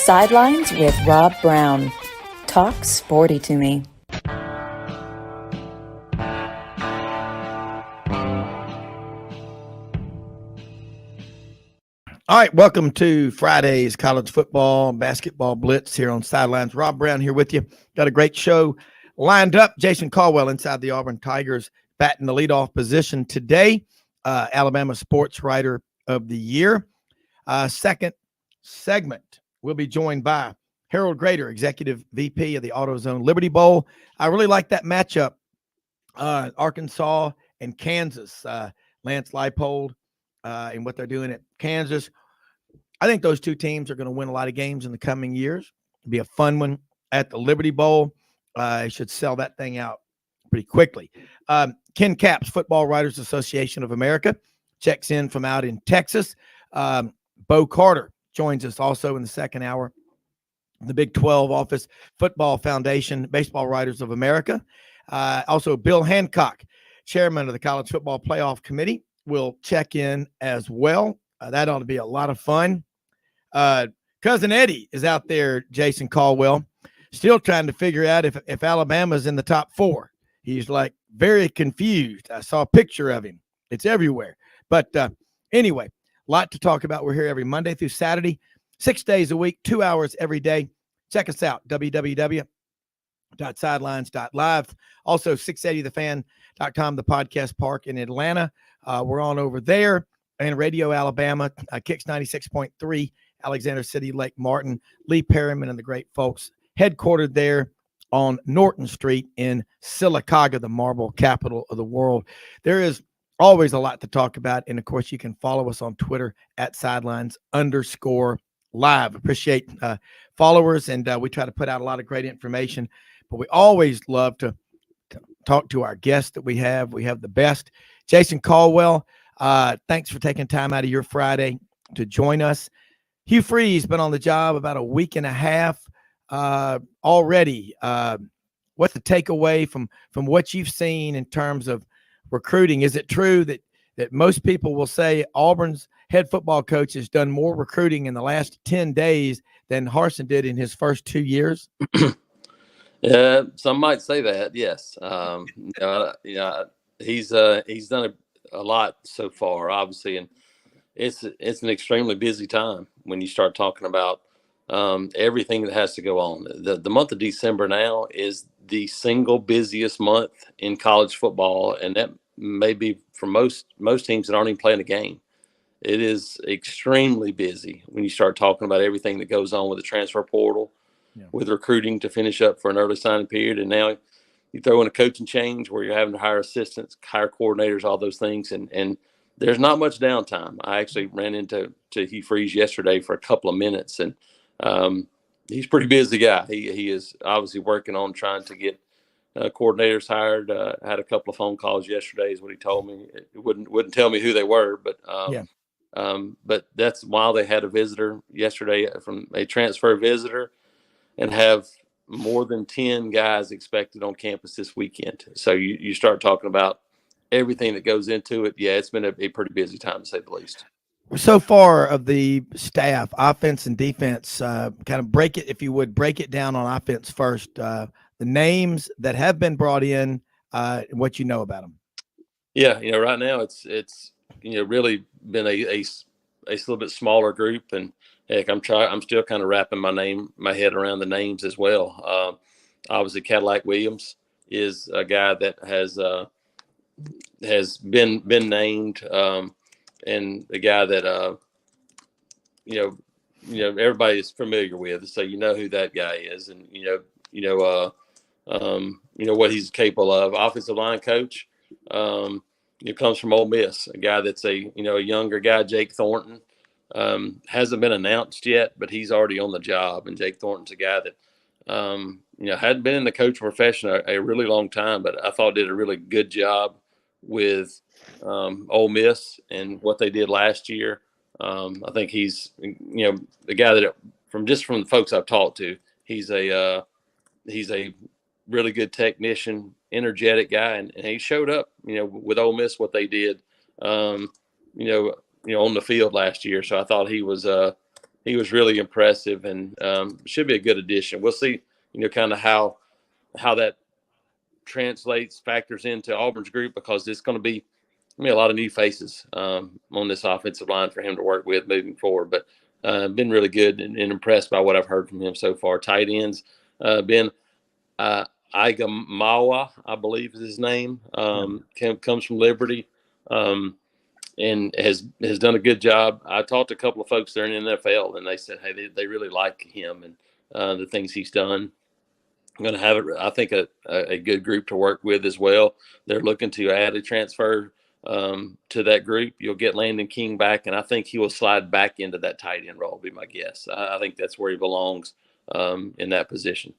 Sidelines with Rob Browne. Talk sporty to me. All right, welcome to Friday's college football basketball blitz here on Sidelines. Rob Browne here with you. Got a great show lined up. Jason Caldwell inside the Auburn Tigers batting the leadoff position today. Alabama Sports Writer of the Year. Second segment, we'll be joined by Harold Graeter, Executive VP of the AutoZone Liberty Bowl. I really like that matchup, Arkansas and Kansas. Lance Leipold and what they're doing at Kansas. I think those two teams are going to win a lot of games in the coming years. It'll be a fun one at the Liberty Bowl. I should sell that thing out pretty quickly. Ken Capps, Football Writers Association of America, checks in from out in Texas. Bo Carter joins us also in the second hour. The Big 12 Office Football Foundation, Baseball Writers of America. Also, Bill Hancock, chairman of the College Football Playoff Committee, will check in as well. That ought to be a lot of fun. Cousin Eddie is out there, Jason Caldwell, still trying to figure out if Alabama's in the top four. He's like very confused. I saw a picture of him. It's everywhere. But anyway, a lot to talk about. We're here every Monday through Saturday, 6 days a week, 2 hours every day. Check us out, www.sidelines.live. Also, 680thefan.com, the podcast park in Atlanta. We're on over there. And Radio Alabama, Kicks 96.3, Alexander City, Lake Martin, Lee Perryman and the great folks headquartered there on Norton Street in Sylacauga, the marble capital of the world. There is always a lot to talk about. And, of course, you can follow us on Twitter at @sidelines_live. Appreciate followers, and we try to put out a lot of great information. But we always love to talk to our guests that we have. We have the best. Jason Caldwell, thanks for taking time out of your Friday to join us. Hugh Freeze been on the job about a week and a half already. What's the takeaway from what you've seen in terms of recruiting? Is it true that most people will say Auburn's head football coach has done more recruiting in the last 10 days than Harsin did in his first 2 years? Some might say that, yes. He's done a lot so far, obviously, and it's an extremely busy time when you start talking about everything that has to go on. The month of December now is the single busiest month in college football, and that may be for most teams that aren't even playing a game. It is extremely busy when you start talking about everything that goes on with the transfer portal, with recruiting to finish up for an early signing period, and now you throw in a coaching change where you're having to hire assistants, hire coordinators, all those things, and there's not much downtime. I actually ran into Hugh Freeze yesterday for a couple of minutes, and he's a pretty busy guy. He is obviously working on trying to get coordinators hired. Had a couple of phone calls yesterday, is what he told me. It wouldn't tell me who they were, but but that's why they had a visitor yesterday from a transfer visitor, and have more than 10 guys expected on campus this weekend. So you start talking about everything that goes into it. Yeah, it's been a pretty busy time, to say the least. So far of the staff, offense and defense, kind of break it down on offense first. The names that have been brought in, what you know about them. Yeah, right now it's really been a little bit smaller group, and heck, I'm still kind of wrapping my head around the names as well. Obviously, Cadillac Williams is a guy that has been named, and the guy that everybody is familiar with, so you know who that guy is, and what he's capable of. Offensive line coach, comes from Ole Miss, a guy that's a younger guy, Jake Thornton. Hasn't been announced yet, but he's already on the job. And Jake Thornton's a guy that, hadn't been in the coaching profession a really long time, but I thought did a really good job with Ole Miss and what they did last year. I think he's, the guy that from the folks I've talked to, he's a really good technician, energetic guy, and he showed up, with Ole Miss what they did, on the field last year. So I thought he was he was really impressive, and should be a good addition. We'll see, kind of how that factors into Auburn's group, because it's going to be a lot of new faces on this offensive line for him to work with moving forward. But been really good and impressed by what I've heard from him so far. Tight ends, been Igamawa, I believe is his name, comes from Liberty, and has done a good job. I talked to a couple of folks there in the NFL, and they said, hey, they really like him and the things he's done. I'm going to have, I think, a good group to work with as well. They're looking to add a transfer to that group. You'll get Landon King back, and I think he will slide back into that tight end role, be my guess. I think that's where he belongs in that position.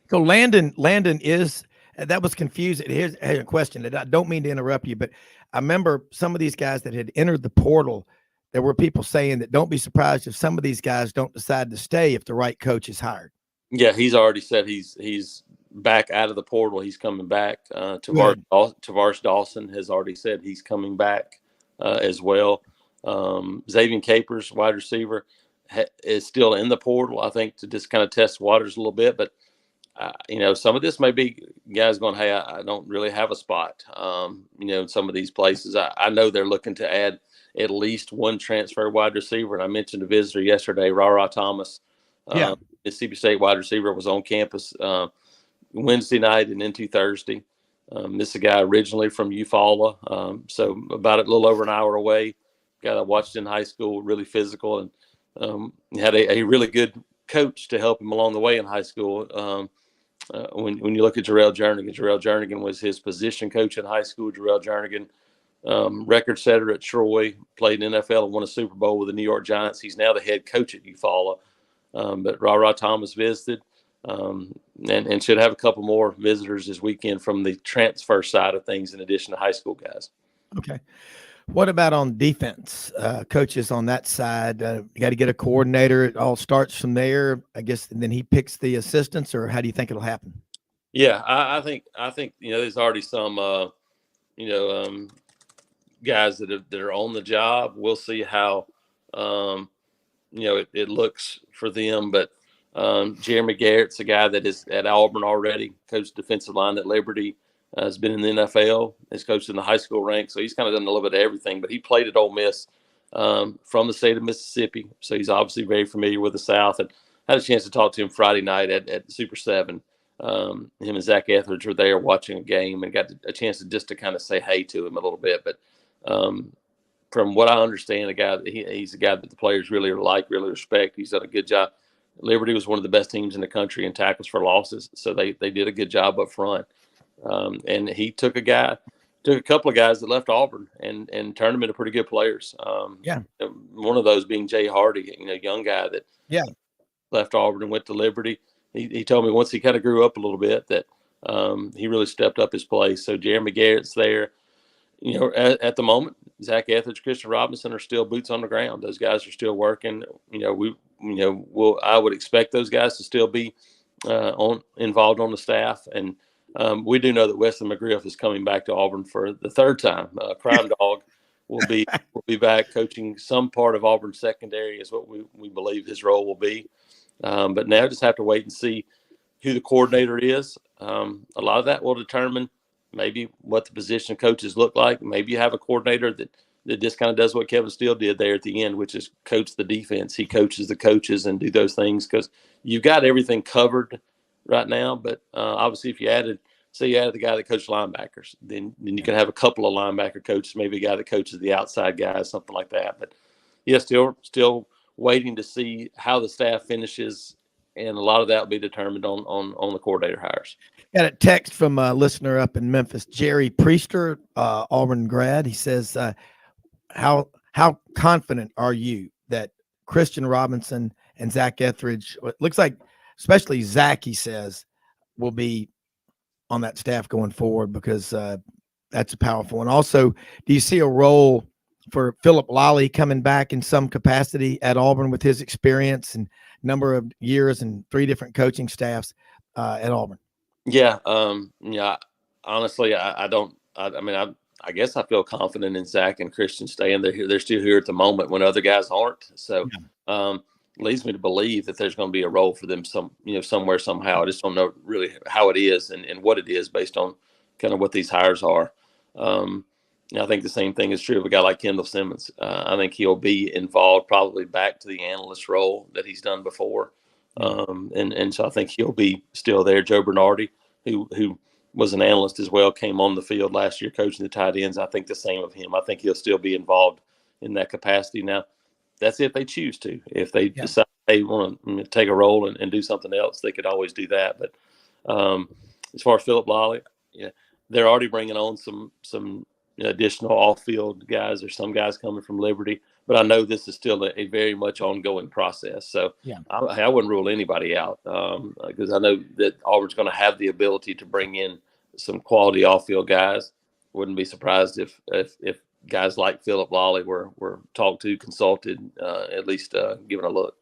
So Landon is, that was confusing. Here's a question that I don't mean to interrupt you, but I remember some of these guys that had entered the portal. There were people saying that don't be surprised if some of these guys don't decide to stay if the right coach is hired. Yeah, he's already said he's back out of the portal. He's coming back. Tavares Dawson has already said he's coming back as well. Xavier Capers, wide receiver, is still in the portal, I think, to just kind of test waters a little bit. But, some of this may be guys going, hey, I don't really have a spot, in some of these places. I know they're looking to add at least one transfer wide receiver. And I mentioned a visitor yesterday, Rara Thomas. Mississippi State wide receiver, was on campus Wednesday night and into Thursday. This is a guy originally from Eufaula, so about a little over an hour away. Guy I watched in high school, really physical, and had a really good coach to help him along the way in high school. When you look at Jarrell Jernigan was his position coach in high school. Jarrell Jernigan, record setter at Troy, played in NFL and won a Super Bowl with the New York Giants. He's now the head coach at Eufaula. But Rara Thomas visited and should have a couple more visitors this weekend from the transfer side of things, in addition to high school guys. Okay. What about on defense? Coaches on that side, you got to get a coordinator. It all starts from there, I guess, and then he picks the assistants, or how do you think it'll happen? Yeah, I think there's already some guys that are on the job. We'll see how it looks for them. But Jeremy Garrett's a guy that is at Auburn already, coached defensive line at Liberty, has been in the NFL, has coached in the high school ranks. So he's kind of done a little bit of everything. But he played at Ole Miss from the state of Mississippi. So he's obviously very familiar with the South. And had a chance to talk to him Friday night at Super 7. Him and Zach Etheridge were there watching a game and got a chance to kind of say hey to him a little bit. But from what I understand, he's a guy that the players really really respect. He's done a good job. Liberty was one of the best teams in the country in tackles for losses, so they did a good job up front. And he took a couple of guys that left Auburn and turned them into pretty good players. One of those being Jay Hardy, young guy that left Auburn and went to Liberty. He told me once he kind of grew up a little bit that he really stepped up his play. So Jeremy Garrett's there. At the moment, Zach Etheridge, Christian Robinson are still boots on the ground. Those guys are still working. I would expect those guys to still be involved on the staff. And we do know that Wesley McGriff is coming back to Auburn for the third time. Crime Dog will be back coaching some part of Auburn secondary, is what we believe his role will be. But now just have to wait and see who the coordinator is. A lot of that will determine maybe what the position coaches look like. Maybe you have a coordinator that just kind of does what Kevin Steele did there at the end, which is coach the defense. He coaches the coaches and do those things, because you've got everything covered right now. But obviously, if you added the guy that coached linebackers, then you can have a couple of linebacker coaches, maybe a guy that coaches the outside guys, something like that. But yeah, still waiting to see how the staff finishes, and a lot of that will be determined on the coordinator hires. Got a text from a listener up in Memphis, Jerry Priester, Auburn grad. He says, how confident are you that Christian Robinson and Zach Etheridge, it looks like especially Zach, he says, will be on that staff going forward, because that's a powerful one. Also, do you see a role for Philip Lally coming back in some capacity at Auburn with his experience and number of years and 3 different coaching staffs at Auburn? Yeah. Honestly, I don't. I guess I feel confident in Zach and Christian staying. They're still here at the moment when other guys aren't. So, leads me to believe that there's going to be a role for them somewhere, somehow. I just don't know really how it is and what it is based on kind of what these hires are. I think the same thing is true of a guy like Kendall Simmons. I think he'll be involved probably back to the analyst role that he's done before. And so I think he'll be still there. Joe Bernardi, who was an analyst as well, came on the field last year coaching the tight ends. I think the same of him. I think he'll still be involved in that capacity. Now, that's if they choose to. If they decide they want to take a role and do something else, they could always do that. But as far as Philip Lawley, they're already bringing on some additional off-field guys. There's some guys coming from Liberty, but I know this is still a very much ongoing process. So I wouldn't rule anybody out because I know that Auburn's going to have the ability to bring in some quality off-field guys. Wouldn't be surprised if guys like Philip Lawley were talked to, consulted, at least given a look.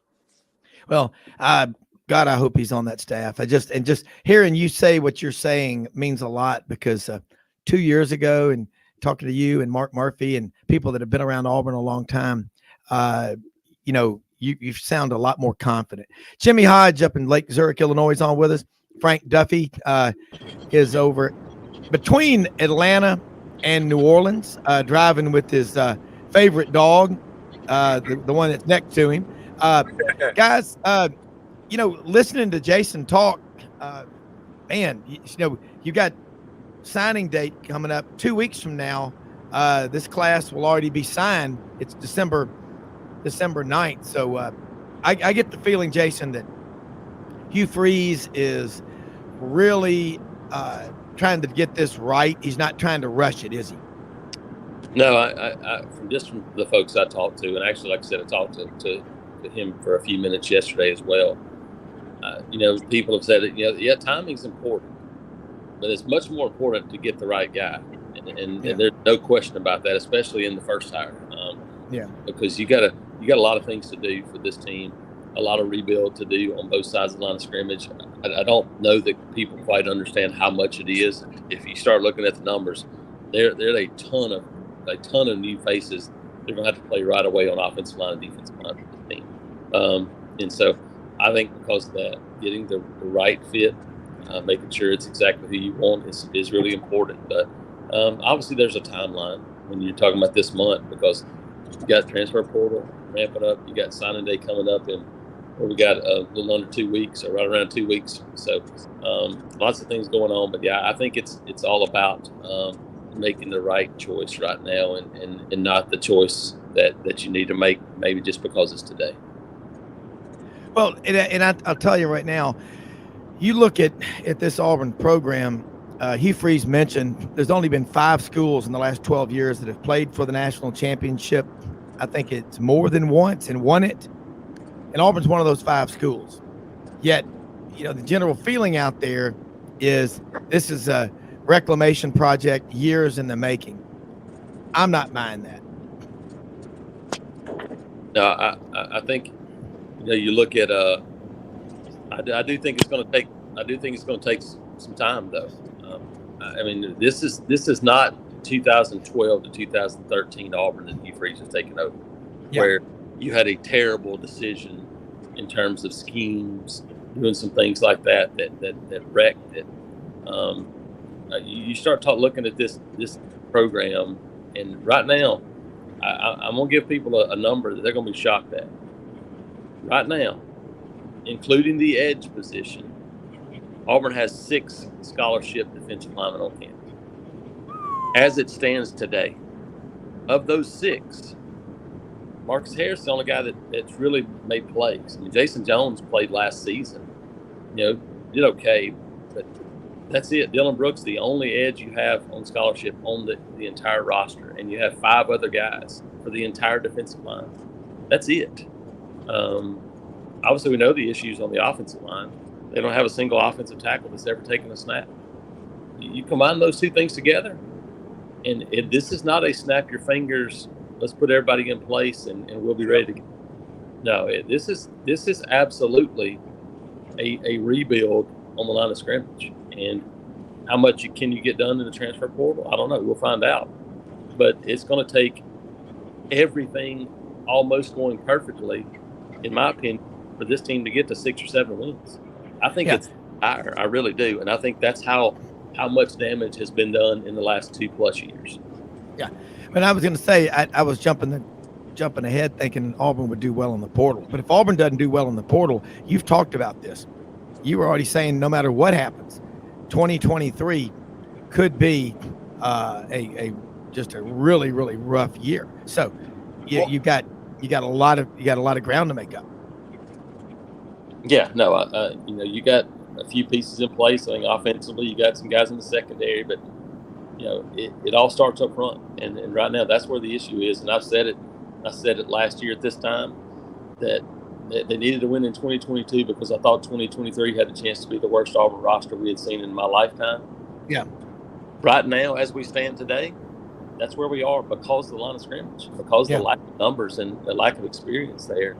Well, God, I hope he's on that staff. Just hearing you say what you're saying means a lot because 2 years ago and talking to you and Mark Murphy and people that have been around Auburn a long time, you sound a lot more confident. Jimmy Hodge up in Lake Zurich, Illinois is on with us. Frank Duffy is over between Atlanta and New Orleans, driving with his favorite dog, the one that's next to him. Guys, listening to Jason talk, man, you got signing date coming up 2 weeks from now. This class will already be signed. It's December 9th. So I get the feeling, Jason, that Hugh Freeze is really trying to get this right. He's not trying to rush it, is he? No, I from the folks I talked to, and actually, like I said, I talked to him for a few minutes yesterday as well. People have said that, timing's important, but it's much more important to get the right guy. And there's no question about that, especially in the first hire. Because you got a lot of things to do for this team, a lot of rebuild to do on both sides of the line of scrimmage. I don't know that people quite understand how much it is. If you start looking at the numbers, there's a ton of new faces. They're going to have to play right away on offensive line and defensive line for the team. And so I think because of that, getting the right fit, making sure it's exactly who you want is really important. But obviously there's a timeline when you're talking about this month because you got transfer portal ramping up. You got signing day coming up we got a little under 2 weeks or right around 2 weeks. So lots of things going on. But, I think it's all about making the right choice right now and not the choice that you need to make maybe just because it's today. Well, and I'll tell you right now, you look at this Auburn program, Hugh Freeze mentioned there's only been 5 schools in the last 12 years that have played for the national championship. I think it's more than once and won it. And Auburn's one of those 5 schools. Yet, the general feeling out there is this is a reclamation project years in the making. I'm not buying that. No, I think you look at I do think it's going to take some time though. This is not 2012 to 2013 Auburn that Hugh Freeze has taken over, where you had a terrible decision in terms of schemes, doing some things like that wrecked it. You start looking at this program, and right now, I'm going to give people a number that they're going to be shocked at. Right now, including the edge position, Auburn has 6 scholarship defensive linemen on campus. As it stands today, of those 6, Marcus Harris is the only guy that's really made plays. Jason Jones played last season. Did okay, but that's it. Dylan Brooks, the only edge you have on scholarship on the entire roster, and you have 5 other guys for the entire defensive line. That's it. Obviously, we know the issues on the offensive line. They don't have a single offensive tackle that's ever taken a snap. You combine those 2 things together, and this is not a snap your fingers, let's put everybody in place and we'll be ready to go. No, this is absolutely a rebuild on the line of scrimmage. And how much can you get done in the transfer portal? I don't know. We'll find out. But it's going to take everything almost going perfectly in my opinion, for this team to get to 6 or 7 wins. I think it's higher. I really do. And I think that's how much damage has been done in the last 2+ years. Yeah. But I was going to say, I was jumping ahead thinking Auburn would do well in the portal. But if Auburn doesn't do well in the portal, you've talked about this. You were already saying no matter what happens, 2023 could be just a really, really rough year. So you got a lot of ground to make up. Yeah, no, you got a few pieces in place. I think offensively, you got some guys in the secondary, but it all starts up front, and right now that's where the issue is. And I said it last year at this time that they needed to win in 2022 because I thought 2023 had a chance to be the worst Auburn roster we had seen in my lifetime. Yeah. Right now, as we stand today, that's where we are because of the line of scrimmage, because of the lack of numbers and the lack of experience there.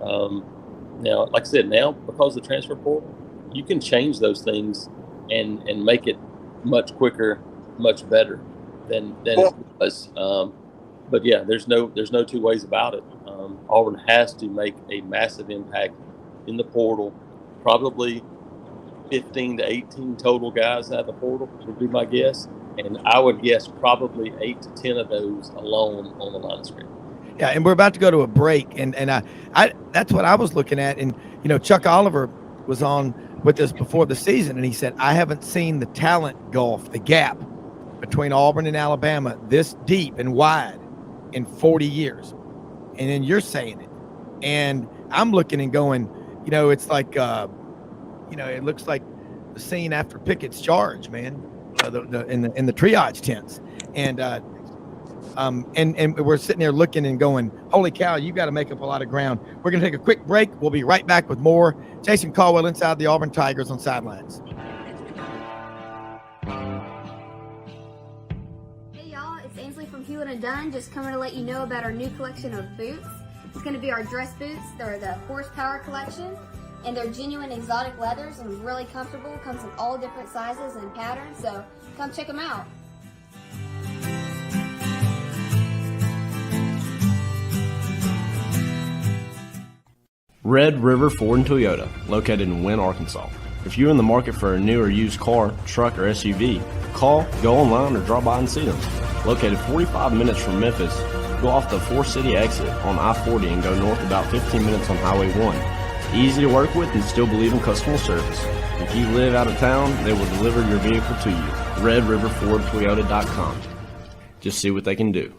Now, like I said, because of the transfer portal, you can change those things and make it much quicker, much better than it was. But yeah, there's no two ways about it. Auburn has to make a massive impact in the portal. Probably 15 to 18 total guys out of the portal would be my guess, and I would guess probably 8 to 10 of those alone on the line of scrimmage. Yeah, and we're about to go to a break, and I that's what I was looking at. And Chuck Oliver was on with us before the season, and he said I haven't seen the talent gulf, the gap between Auburn and Alabama this deep and wide in 40 years. And then you're saying it, and I'm looking and going, it's like, it looks like the scene after Pickett's charge, man, in the triage tents, and we're sitting there looking and going, holy cow, you got to make up a lot of ground. We're going to take a quick break. We'll be right back with more. Jason Caldwell inside the Auburn Tigers on Sidelines. From Hewlett & Dunn, just coming to let you know about our new collection of boots. It's going to be our dress boots. They're the Horsepower collection, and they're genuine exotic leathers and really comfortable. Comes in all different sizes and patterns, so come check them out. Red River Ford and Toyota, located in Wynne, Arkansas. If you're in the market for a new or used car, truck, or SUV, call, go online, or drop by and see them. Located 45 minutes from Memphis, go off the 4-city exit on I-40 and go north about 15 minutes on Highway 1. Easy to work with and still believe in customer service. If you live out of town, they will deliver your vehicle to you. RedRiverFordToyota.com. Just see what they can do.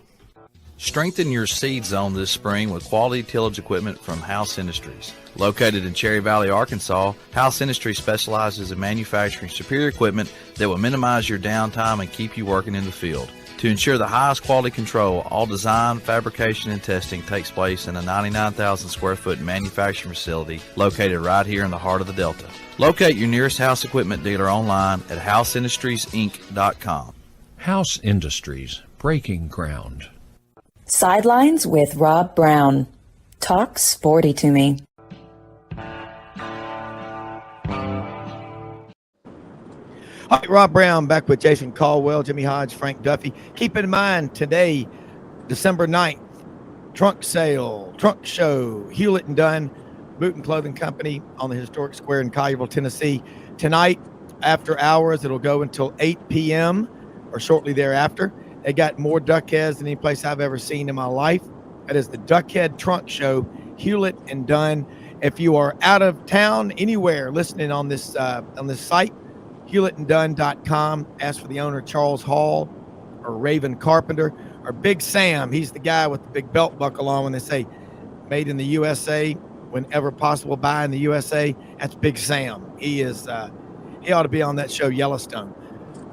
Strengthen your seed zone this spring with quality tillage equipment from House Industries. Located in Cherry Valley, Arkansas, House Industries specializes in manufacturing superior equipment that will minimize your downtime and keep you working in the field. To ensure the highest quality control, all design, fabrication, and testing takes place in a 99,000 square foot manufacturing facility located right here in the heart of the Delta. Locate your nearest House equipment dealer online at houseindustriesinc.com. House Industries, breaking ground. Sidelines with Rob Browne. Talk sporty to me. All right, Rob Browne back with Jason Caldwell, Jimmy Hodge, Frank Duffy. Keep in mind today, December 9th, trunk sale, trunk show, Hewlett & Dunn, Boot and Clothing Company on the historic square in Collierville, Tennessee. Tonight, after hours, it'll go until 8 p.m. or shortly thereafter. They got more duck heads than any place I've ever seen in my life. That is the Duckhead Trunk Show, Hewlett & Dunn. If you are out of town anywhere listening on this site, HewlettandDunn.com. Ask for the owner, Charles Hall or Raven Carpenter or Big Sam. He's the guy with the big belt buckle on when they say made in the USA, whenever possible, buy in the USA. That's Big Sam. He is, he ought to be on that show, Yellowstone.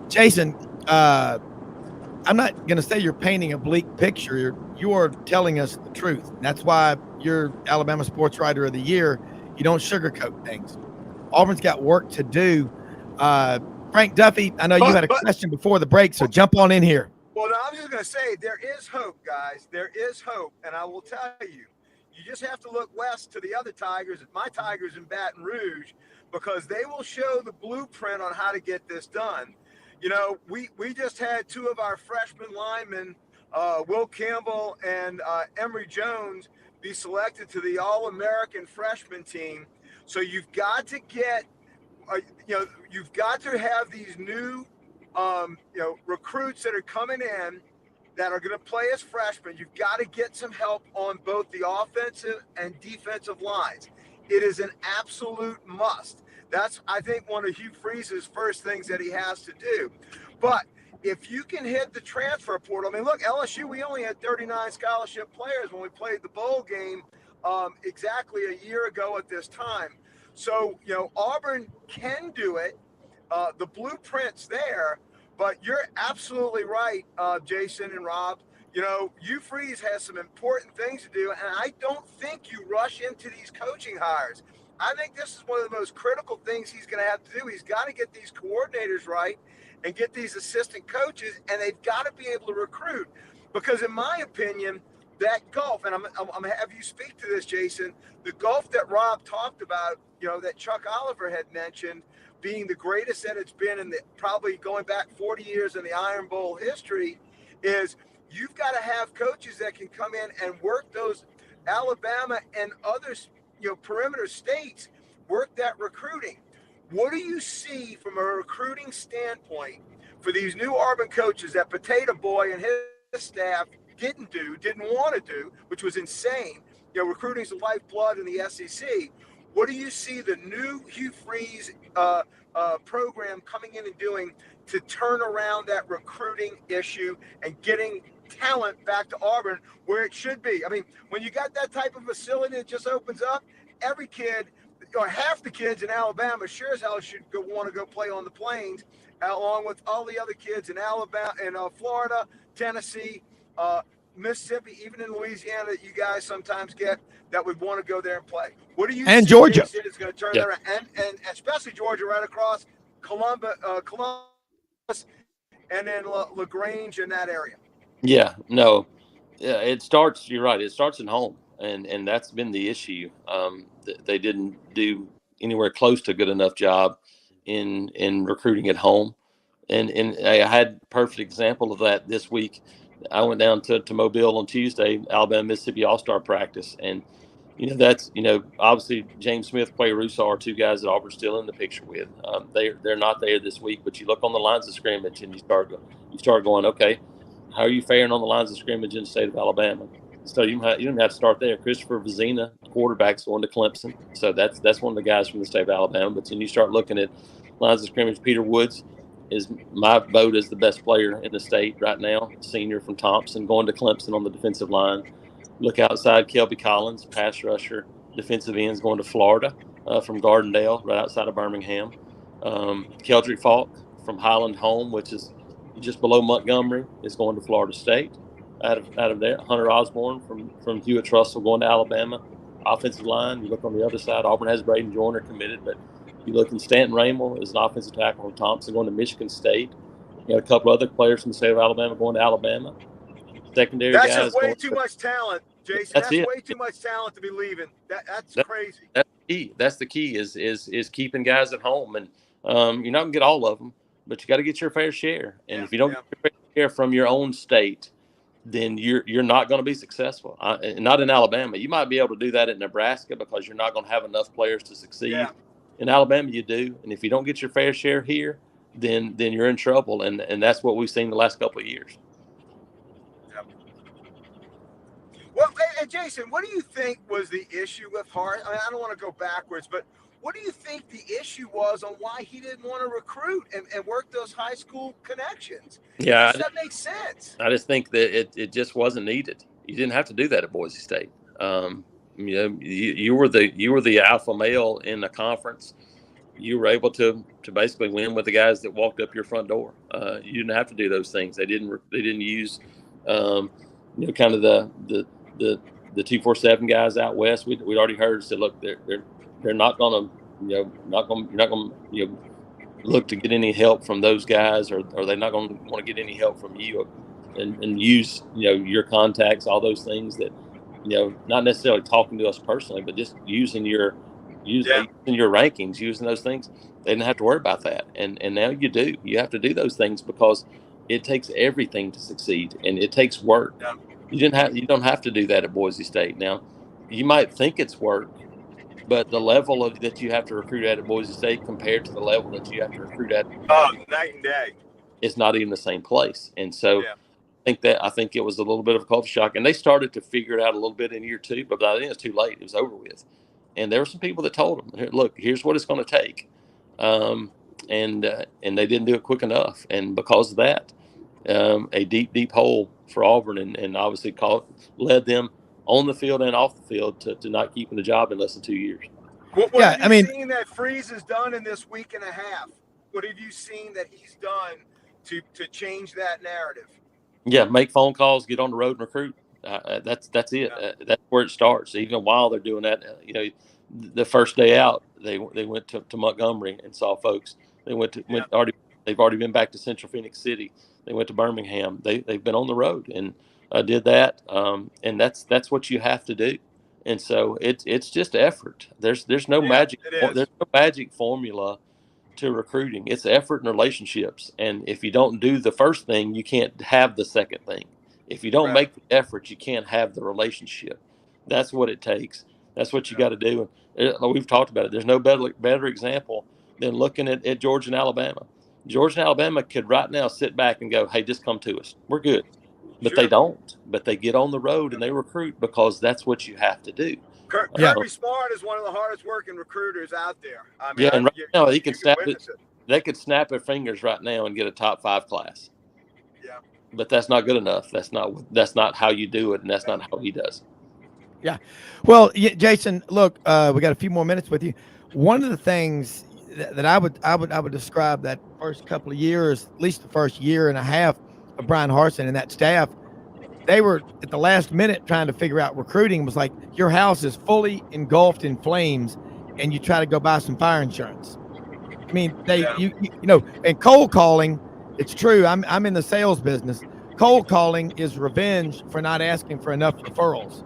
Jason, I'm not going to say you're painting a bleak picture. You are telling us the truth. That's why you're Alabama Sports Writer of the Year. You don't sugarcoat things. Auburn's got work to do. Frank Duffy, I know you had a question before the break, so jump on in here. Well, no, I was just going to say there is hope, guys. There is hope, and I will tell you, you just have to look west to the other Tigers, my Tigers in Baton Rouge, because they will show the blueprint on how to get this done. You know, we just had two of our freshman linemen, Will Campbell and Emory Jones, be selected to the All-American freshman team. So you've got to get, you've got to have these new, recruits that are coming in that are going to play as freshmen. You've got to get some help on both the offensive and defensive lines. It is an absolute must. That's, I think, one of Hugh Freeze's first things that he has to do. But if you can hit the transfer portal, I mean, look, LSU, we only had 39 scholarship players when we played the bowl game exactly a year ago at this time. So, Auburn can do it. The blueprint's there, but you're absolutely right, Jason and Rob. Hugh Freeze has some important things to do, and I don't think you rush into these coaching hires. I think this is one of the most critical things he's going to have to do. He's got to get these coordinators right and get these assistant coaches, and they've got to be able to recruit. Because in my opinion, that gulf, and I'm going to have you speak to this, Jason, the gulf that Rob talked about, that Chuck Oliver had mentioned, being the greatest that it's been in probably going back 40 years in the Iron Bowl history, is you've got to have coaches that can come in and work those Alabama and other, perimeter states, work that recruiting. What do you see from a recruiting standpoint for these new Auburn coaches that Potato Boy and his staff didn't want to do, which was insane? Recruiting's the lifeblood in the SEC. What do you see the new Hugh Freeze program coming in and doing to turn around that recruiting issue and getting talent back to Auburn where it should be? I mean, when you got that type of facility that just opens up, every kid, or half the kids in Alabama sure as hell should want to go play on the Plains, along with all the other kids in Alabama and Florida, Tennessee, Mississippi, even in Louisiana that you guys sometimes get that would want to go there and play. What do you and see Georgia is going to turn that around, and especially Georgia, right across Columbus, and then LaGrange in that area? Yeah, no, yeah, it starts. You're right. It starts at home, and that's been the issue. They didn't do anywhere close to a good enough job in recruiting at home, and I had a perfect example of that this week. I went down to Mobile on Tuesday, Alabama Mississippi All-Star practice, and that's obviously James Smith, Quay Russo are two guys that Auburn's still in the picture with. They're not there this week, but you look on the lines of scrimmage and you start going, okay, how are you faring on the lines of scrimmage in the state of Alabama? So you don't have to start there. Christopher Vizina, quarterback's going to Clemson, so that's one of the guys from the state of Alabama. But then you start looking at lines of scrimmage. Peter Woods is my vote as the best player in the state right now, senior from Thompson, going to Clemson on the defensive line. Look outside, Kelby Collins, pass rusher, defensive ends, going to Florida from Gardendale, right outside of Birmingham. Keldrick Falk from Highland Home, which is just below Montgomery, is going to Florida State. Out of there, Hunter Osborne from Hewitt Russell going to Alabama. Offensive line, you look on the other side, Auburn has Braden Joyner committed, but you look in Stanton Ramel as an offensive tackle from Thompson going to Michigan State. You got a couple other players from the state of Alabama going to Alabama. Secondary that's guys. Just way too much talent, Jason. That's way too much talent to be leaving. That's crazy. That's the key. That's the key is keeping guys at home, and you're not gonna get all of them, but you got to get your fair share. And if you don't get your fair share from your own state, then you're not going to be successful. Not in Alabama. You might be able to do that at Nebraska because you're not going to have enough players to succeed. Yeah. In Alabama, you do, and if you don't get your fair share here, then you're in trouble, and that's what we've seen the last couple of years. Well, and Jason, what do you think was the issue with Hart? I mean, I don't want to go backwards, but what do you think the issue was on why he didn't want to recruit and work those high school connections? Yeah, that makes sense. I just think that it just wasn't needed. You didn't have to do that at Boise State. You were the alpha male in the conference. You were able to basically win with the guys that walked up your front door. You didn't have to do those things. They didn't use kind of the 247 guys out west. We'd already heard said, look, they're not going to look to get any help from those guys, or they're not going to want to get any help from you, and use your contacts, all those things that not necessarily talking to us personally, but just using your rankings, using those things. They didn't have to worry about that, and now you do. You have to do those things because it takes everything to succeed, and it takes work. Yeah. You don't have to do that at Boise State. Now, you might think it's work, but the level of that you have to recruit at Boise State compared to the level that you have to recruit at night and day. is not even the same place. And so Yeah. I think it was a little bit of a culture shock, and they started to figure it out a little bit in year 2, but I think it's too late. It was over with. And there were some people that told them, look, here's what it's going to take. And they didn't do it quick enough. And because of that, a deep hole for Auburn, and obviously led them on the field and off the field to not keeping the job in less than 2 years. What have you seen that Freeze has done in this week and a half? What have you seen that he's done to change that narrative? Yeah, make phone calls, get on the road and recruit. That's it. Yeah. That's where it starts. Even while they're doing that, the first day out, they went to Montgomery and saw folks. They they've already been back to Central Phoenix City. They went to Birmingham. They've been on the road and did that. And that's what you have to do. And so it's just effort. There's no magic. There's no magic formula to recruiting. It's effort and relationships. And if you don't do the first thing, you can't have the second thing. If you don't make the effort, you can't have the relationship. That's what it takes. That's what you got to do. And we've talked about it. There's no better example than looking at Georgia and Alabama. Georgia and Alabama could right now sit back and go, hey, just come to us. We're good. But they don't. But they get on the road and they recruit because that's what you have to do. Kirby Smart is one of the hardest working recruiters out there. I mean, and right now he can snap it. They could snap their fingers right now and get a top 5 class. Yeah. But that's not good enough. That's not how you do it, and that's not how he does. Yeah. Well, Jason, look, we got a few more minutes with you. One of the things that I would describe that first couple of years, at least the first year and a half of Brian Harsin and that staff, they were at the last minute trying to figure out recruiting. It was like your house is fully engulfed in flames and you try to go buy some fire insurance. I mean, and cold calling, it's true. I'm in the sales business. Cold calling is revenge for not asking for enough referrals.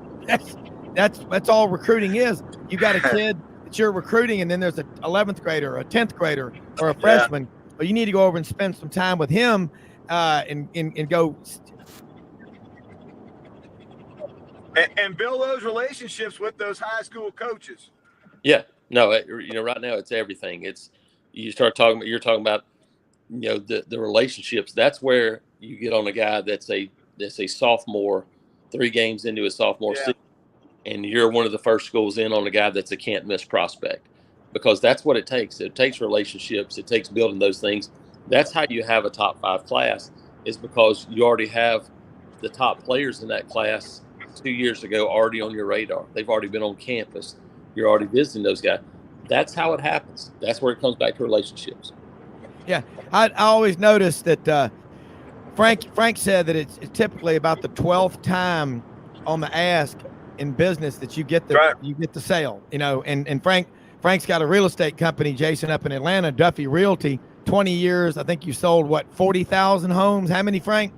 That's all recruiting is. You got a kid that you're recruiting, and then there's an 11th grader or a 10th grader or a freshman. But you need to go over and spend some time with him and go and build those relationships with those high school coaches. Yeah, no, right now it's everything. You're talking about, the relationships. That's where you get on a guy that's a sophomore, 3 games into his sophomore season, and you're one of the first schools in on a guy that's a can't miss prospect, because that's what it takes. It takes relationships. It takes building those things. That's how you have a top 5 class, is because you already have the top players in that class 2 years ago already on your radar. They've already been on campus. You're already visiting those guys. That's how it happens. That's where it comes back to relationships. Yeah, I always noticed that Frank said that it's typically about the 12th time on the ask in business that you get the sale. And Frank's got a real estate company, Jason, up in Atlanta, Duffy Realty. 20 years. I think you sold 40,000 homes. How many, Frank?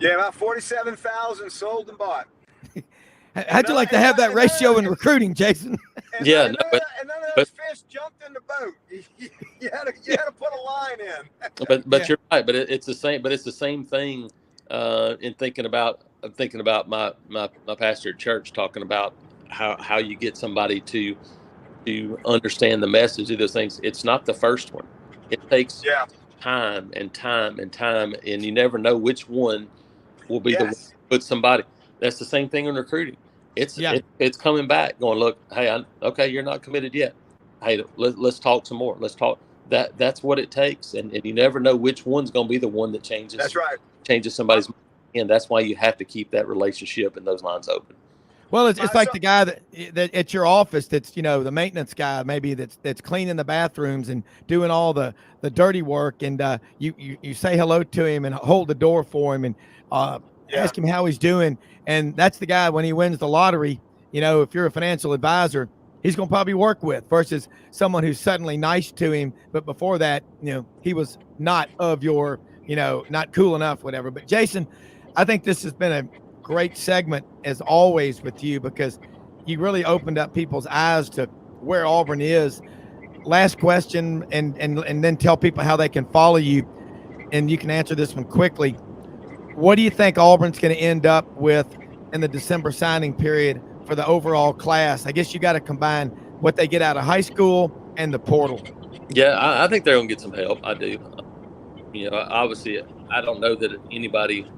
Yeah, about 47,000 sold and bought. How'd you like to have that ratio in recruiting, Jason? And none of those fish jumped in the boat. You had to put a line in. But you're right. But it's the same. But it's the same thing. In thinking about my pastor at church, talking about how you get somebody to understand the message of those things. It's not the first one. It takes time and time and time, and you never know which one will be the one to put somebody. That's the same thing in recruiting. It's coming back, going, look, hey, okay, you're not committed yet. Hey, let's talk some more. Let's talk. That's what it takes, and you never know which one's going to be the one that changes. That's right. Changes somebody's mind, and that's why you have to keep that relationship and those lines open. Well, it's like the guy that at your office that's, the maintenance guy maybe that's cleaning the bathrooms and doing all the dirty work, and you say hello to him and hold the door for him and ask him how he's doing. And that's the guy when he wins the lottery, if you're a financial advisor, he's going to probably work with, versus someone who's suddenly nice to him. But before that, he was not of your, not cool enough, whatever. But Jason, I think this has been a great segment as always with you, because you really opened up people's eyes to where Auburn is. Last question, and then tell people how they can follow you, and you can answer this one quickly. What do you think Auburn's going to end up with in the December signing period for the overall class? I guess you got to combine what they get out of high school and the portal. Yeah, I think they're going to get some help. I do. Obviously, I don't know that anybody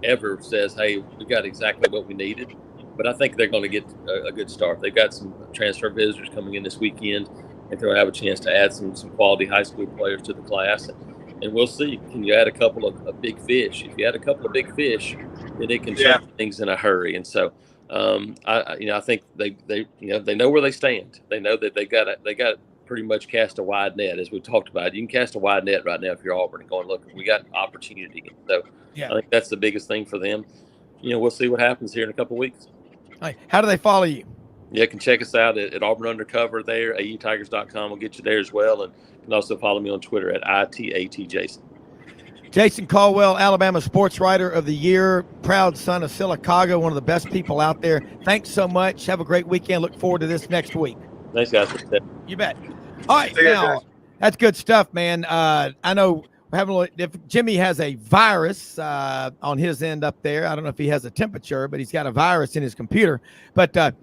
ever says, hey, we got exactly what we needed. But I think they're going to get a good start. They've got some transfer visitors coming in this weekend. I think they'll have a chance to add some quality high school players to the class. And we'll see. Can you add a couple of big fish? If you add a couple of big fish, then it can change things in a hurry. And so I think they know where they stand. They know that they got pretty much cast a wide net, as we talked about. You can cast a wide net right now if you're Auburn and going, look, we got opportunity. So I think that's the biggest thing for them. We'll see what happens here in a couple of weeks. How do they follow you? Yeah, you can check us out at Auburn Undercover there. AUTigers.com will get you there as well. And you can also follow me on Twitter at ITATJason. Jason Caldwell, Alabama Sports Writer of the Year, proud son of Silicaga, one of the best people out there. Thanks so much. Have a great weekend. Look forward to this next week. Thanks, guys. You bet. All right, now, that's good stuff, man. I know if Jimmy has a virus on his end up there. I don't know if he has a temperature, but he's got a virus in his computer. But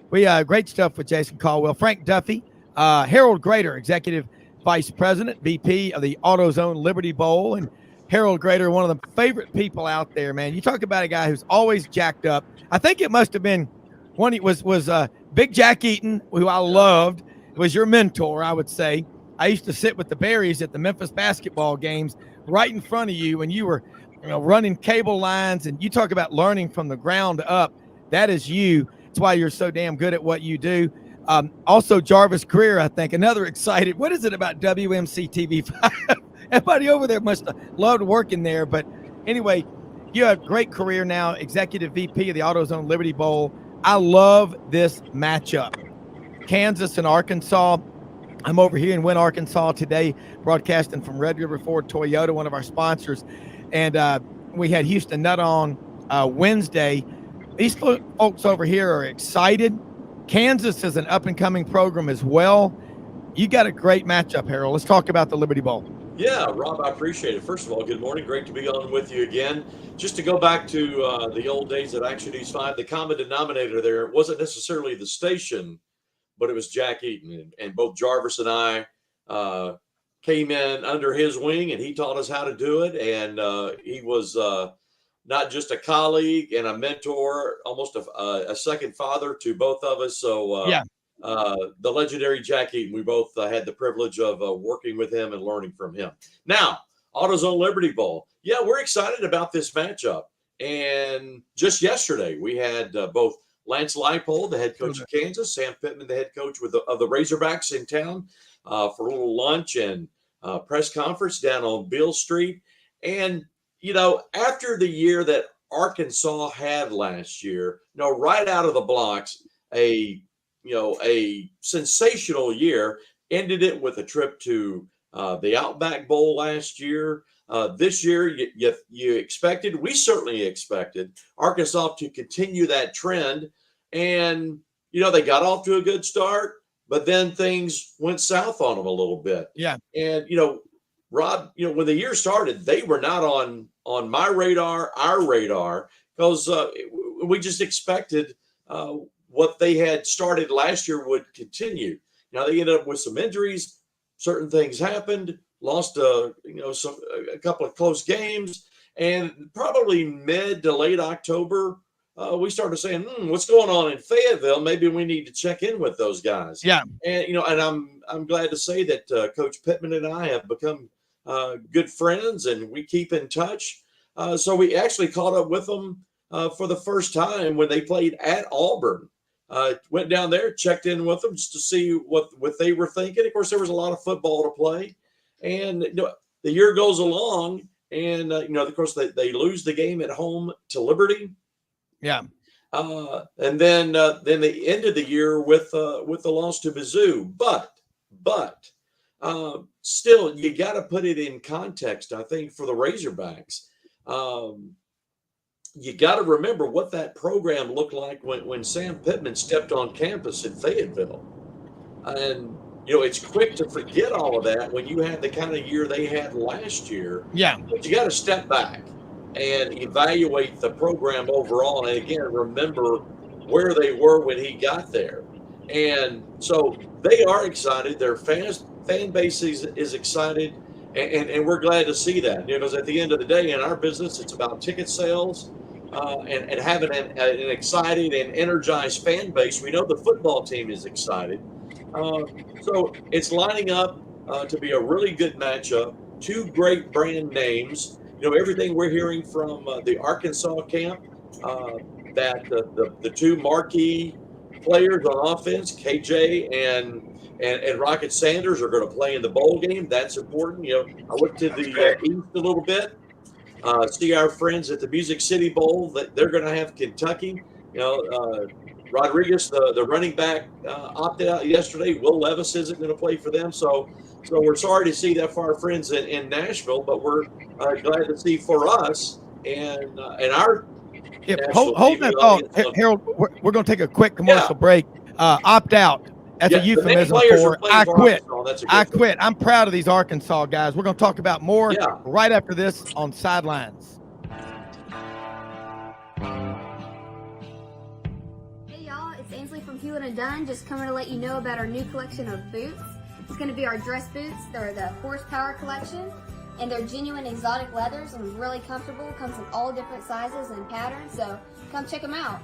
we great stuff with Jason Caldwell. Frank Duffy, Harold Graeter, Executive Vice President, VP of the AutoZone Liberty Bowl. And Harold Graeter, one of the favorite people out there, man. You talk about a guy who's always jacked up. I think it must have been one. He was Big Jack Eaton, who I loved. It was your mentor, I would say. I used to sit with the Berries at the Memphis basketball games right in front of you when you were running cable lines, and you talk about learning from the ground up. That is you. That's why you're so damn good at what you do. Also, Jarvis Greer, I think, another excited. What is it about WMC TV5? Everybody over there must have loved working there. But anyway, you have a great career now, Executive VP of the AutoZone Liberty Bowl. I love this matchup. Kansas and Arkansas. I'm over here in Wynne, Arkansas today, broadcasting from Red River Ford Toyota, one of our sponsors. And we had Houston Nutt on Wednesday. These folks over here are excited. Kansas is an up-and-coming program as well. You got a great matchup, Harold. Let's talk about the Liberty Bowl. Yeah, Rob, I appreciate it. First of all, good morning. Great to be on with you again. Just to go back to the old days at Action News 5, the common denominator there wasn't necessarily the station, but it was Jack Eaton. And both Jarvis and I came in under his wing, and he taught us how to do it. And he was not just a colleague and a mentor, almost a second father to both of us. So the legendary Jack Eaton, we both had the privilege of working with him and learning from him. Now, AutoZone Liberty Bowl. Yeah, we're excited about this matchup. And just yesterday, we had both Lance Leipold, the head coach of Kansas, Sam Pittman, the head coach of the Razorbacks, in town for a little lunch and press conference down on Beale Street. And, after the year that Arkansas had last year, right out of the blocks, a sensational year, ended it with a trip to the Outback Bowl last year. This year, you expected, we certainly expected Arkansas to continue that trend. And, they got off to a good start, but then things went south on them a little bit. Yeah. And, Rob, when the year started, they were not on my radar, our radar, because we just expected what they had started last year would continue. They ended up with some injuries. Certain things happened, lost a couple of close games, and probably mid to late October, we started saying, what's going on in Fayetteville? Maybe we need to check in with those guys. Yeah. And, and I'm glad to say that Coach Pittman and I have become good friends, and we keep in touch. So we actually caught up with them for the first time when they played at Auburn. Went down there, checked in with them just to see what they were thinking. Of course, there was a lot of football to play. And the year goes along, and, of course, they lose the game at home to Liberty. Yeah. And then they ended the year with the loss to Mizzou. But still, you got to put it in context, I think, for the Razorbacks. You got to remember what that program looked like when Sam Pittman stepped on campus in Fayetteville. And, it's quick to forget all of that when you had the kind of year they had last year. Yeah. But you got to step back and evaluate the program overall. And again, remember where they were when he got there. And so they are excited. Their fan base is excited, and we're glad to see that. Because at the end of the day, in our business, it's about ticket sales and having an excited and energized fan base. We know the football team is excited. So it's lining up to be a really good matchup. Two great brand names. Everything we're hearing from the Arkansas camp, that the two marquee players on offense, KJ and Rocket Sanders, are going to play in the bowl game. That's important. I look to the east a little bit. See our friends at the Music City Bowl. They're going to have Kentucky. Rodriguez, the running back, opted out yesterday. Will Levis isn't going to play for them. So we're sorry to see that for our friends in Nashville, but we're glad to see for us and our. Hold that thought, Harold. We're going to take a quick commercial break. Opt out. That's a euphemism for I quit. I quit. I'm proud of these Arkansas guys. We're going to talk about more right after this on Sidelines. Hey y'all, it's Ainsley from Hewlett and Dunn, just coming to let you know about our new collection of boots. It's going to be our dress boots. They're the horsepower collection, and they're genuine exotic leathers and really comfortable. Comes in all different sizes and patterns, so come check them out.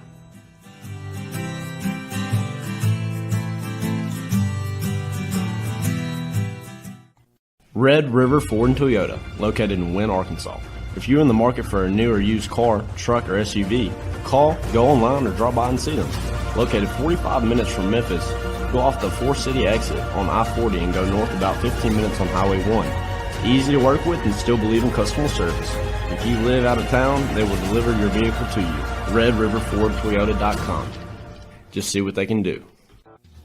Red River Ford and Toyota, located in Wynne, Arkansas. If you're in the market for a new or used car, truck, or SUV, call, go online, or drop by and see them. Located 45 minutes from Memphis, go off the 4-city exit on I-40 and go north about 15 minutes on Highway 1. Easy to work with and still believe in customer service. If you live out of town, they will deliver your vehicle to you. RedRiverFordToyota.com. Just see what they can do.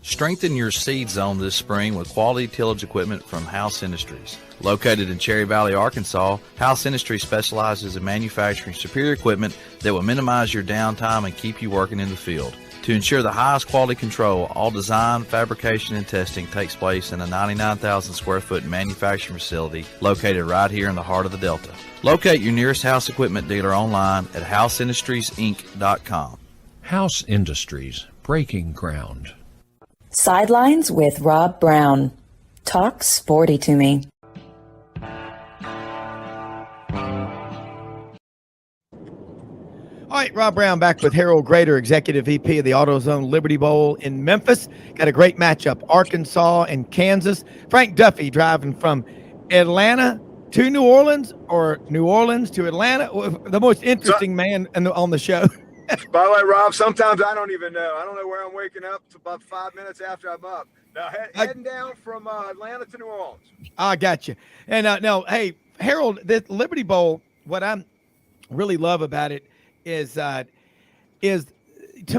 Strengthen your seed zone this spring with quality tillage equipment from House Industries. Located in Cherry Valley, Arkansas, House Industries specializes in manufacturing superior equipment that will minimize your downtime and keep you working in the field. To ensure the highest quality control, all design, fabrication, and testing takes place in a 99,000 square foot manufacturing facility located right here in the heart of the Delta. Locate your nearest House equipment dealer online at houseindustriesinc.com. House Industries, breaking ground. Sidelines with Rob Browne. Talk sporty to me. All right, Rob Browne back with Harold Graeter, Executive VP of the AutoZone Liberty Bowl in Memphis. Got a great matchup, Arkansas and Kansas. Frank Duffy driving from Atlanta to New Orleans or New Orleans to Atlanta. The most interesting man on the show. By the way, Rob, sometimes I don't even know. I don't know where I'm waking up to about 5 minutes after I'm up. Now, heading down from Atlanta to New Orleans. I got you. And no, hey, Harold, the Liberty Bowl, what I really love about it is to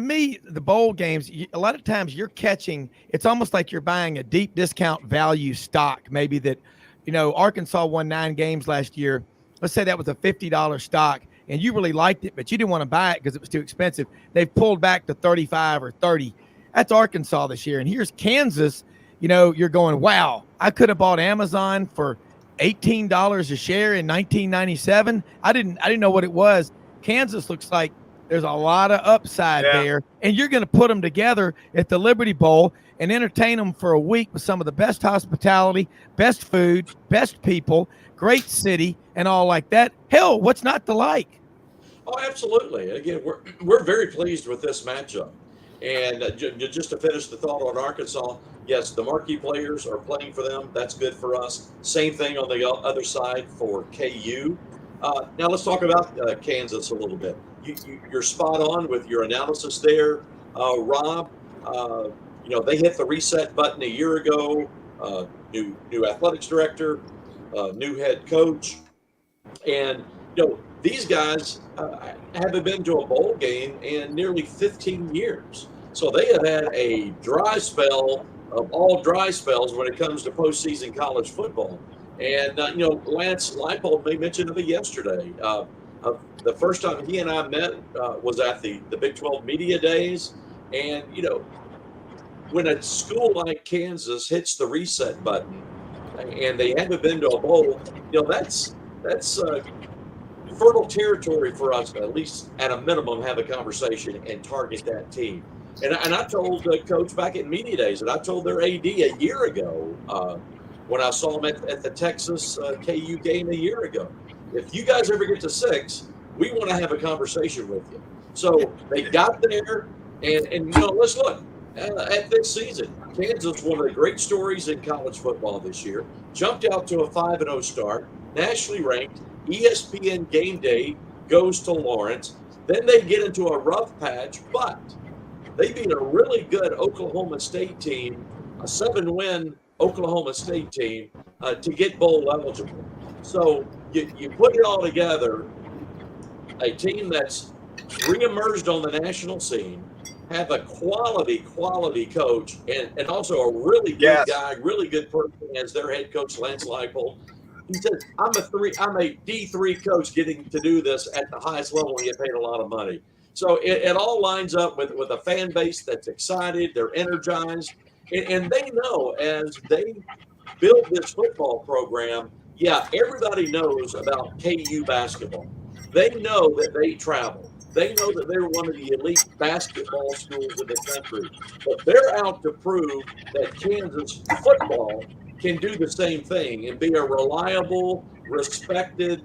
me, the bowl games, a lot of times you're catching, it's almost like you're buying a deep discount value stock. Maybe that, Arkansas won 9 games last year. Let's say that was a $50 stock. And you really liked it, but you didn't want to buy it because it was too expensive. They've pulled back to 35 or 30. That's Arkansas this year. And here's Kansas. You're going, wow, I could have bought Amazon for $18 a share in 1997. I didn't know what it was. Kansas looks like there's a lot of upside there. And you're going to put them together at the Liberty Bowl and entertain them for a week with some of the best hospitality, best food, best people, great city, and all like that. Hell, what's not to like? Oh, absolutely. Again, we're very pleased with this matchup. And just to finish the thought on Arkansas, yes, the marquee players are playing for them. That's good for us. Same thing on the other side for KU. Now let's talk about Kansas a little bit. You're spot on with your analysis there, Rob. They hit the reset button a year ago. New athletics director, new head coach, and these guys haven't been to a bowl game in nearly 15 years. So they have had a dry spell of all dry spells when it comes to postseason college football. And, Lance Leipold may mention of it yesterday. The first time he and I met was at the Big 12 Media Days. And, when a school like Kansas hits the reset button and they haven't been to a bowl, that's fertile territory for us to, at least at a minimum, have a conversation and target that team. And I told the coach back at Media Days, and I told their AD a year ago when I saw them at the Texas KU game a year ago, if you guys ever get to 6, we want to have a conversation with you. So they got there, and let's look at this season. Kansas, one of the great stories in college football this year, jumped out to a 5-0 start, nationally ranked. ESPN Game Day goes to Lawrence. Then they get into a rough patch, but they beat a really good Oklahoma State team, a 7-win Oklahoma State team, to get bowl eligible. So you put it all together, a team that's reemerged on the national scene, have a quality coach, and also a really good guy, really good person as their head coach, Lance Leipold. He says, I'm a D3 coach getting to do this at the highest level and get paid a lot of money. So it all lines up with a fan base that's excited, they're energized, and they know as they build this football program, everybody knows about KU basketball. They know that they travel. They know that they're one of the elite basketball schools in the country. But they're out to prove that Kansas football can do the same thing and be a reliable, respected,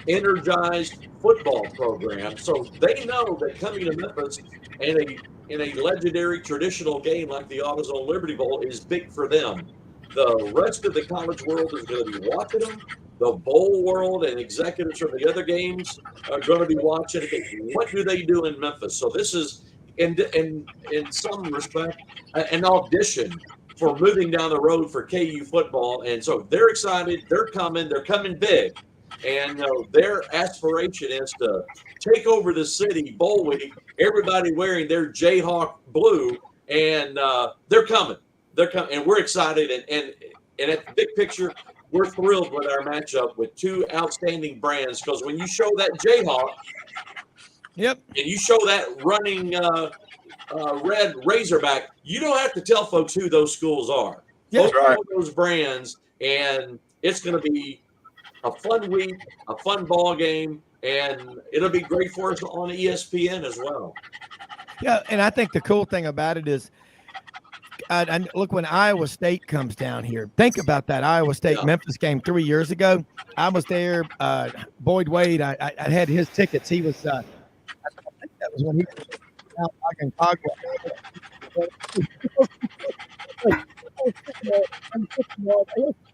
energized football program. So they know that coming to Memphis in a legendary traditional game like the AutoZone Liberty Bowl is big for them. The rest of the college world is going to be watching them. The bowl world and executives from the other games are going to be watching. What do they do in Memphis? So this is, in some respect, an audition for moving down the road for KU football. And so they're excited. They're coming big. And their aspiration is to take over the city bowl week, everybody wearing their Jayhawk blue, and they're coming. And we're excited. And at the big picture, we're thrilled with our matchup with two outstanding brands, because when you show that Jayhawk, and you show that running red Razorback, you don't have to tell folks who those schools are. Both of those brands, and it's going to be a fun week, a fun ball game, and it'll be great for us on ESPN as well. Yeah, and I think the cool thing about it is, and look, when Iowa State comes down here, think about that Iowa State-Memphis game 3 years ago. I was there. Boyd Wade, I had his tickets. He was, I think that was when he was out in Caldwell.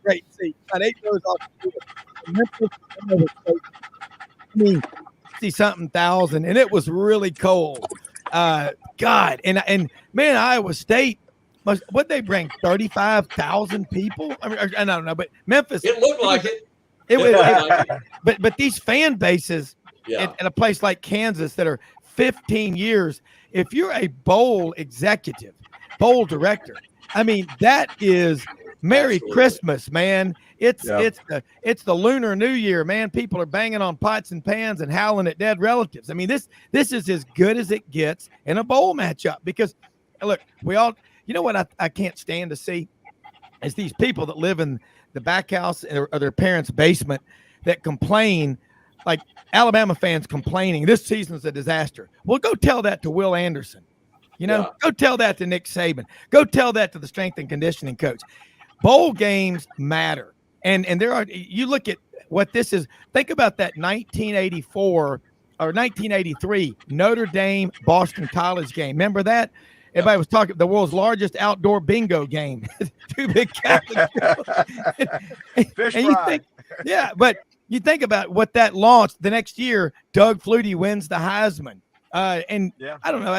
Great seat. About 8 rows off the Memphis, Iowa State. 60-something thousand, and it was really cold. God, and man, Iowa State, what they bring 35,000 people? I mean, I don't know, but Memphis. It looked like it. It was, but these fan bases in a place like Kansas that are 15 years. If you're a bowl executive, bowl director, I mean, that is Merry Christmas, man. It's the Lunar New Year, man. People are banging on pots and pans and howling at dead relatives. I mean, this is as good as it gets in a bowl matchup, because look, we all. You know what I can't stand to see is these people that live in the back house or their parents' basement that complain, like Alabama fans complaining, this season's a disaster. Well, go tell that to Will Anderson. Go tell that to Nick Saban. Go tell that to the strength and conditioning coach. Bowl games matter. And there are, you look at what this is, think about that 1984 or 1983 Notre Dame Boston College game. Remember that? Everybody was talking the world's largest outdoor bingo game. Two big Catholic Fish and fry. But you think about what that launched. The next year, Doug Flutie wins the Heisman. I don't know.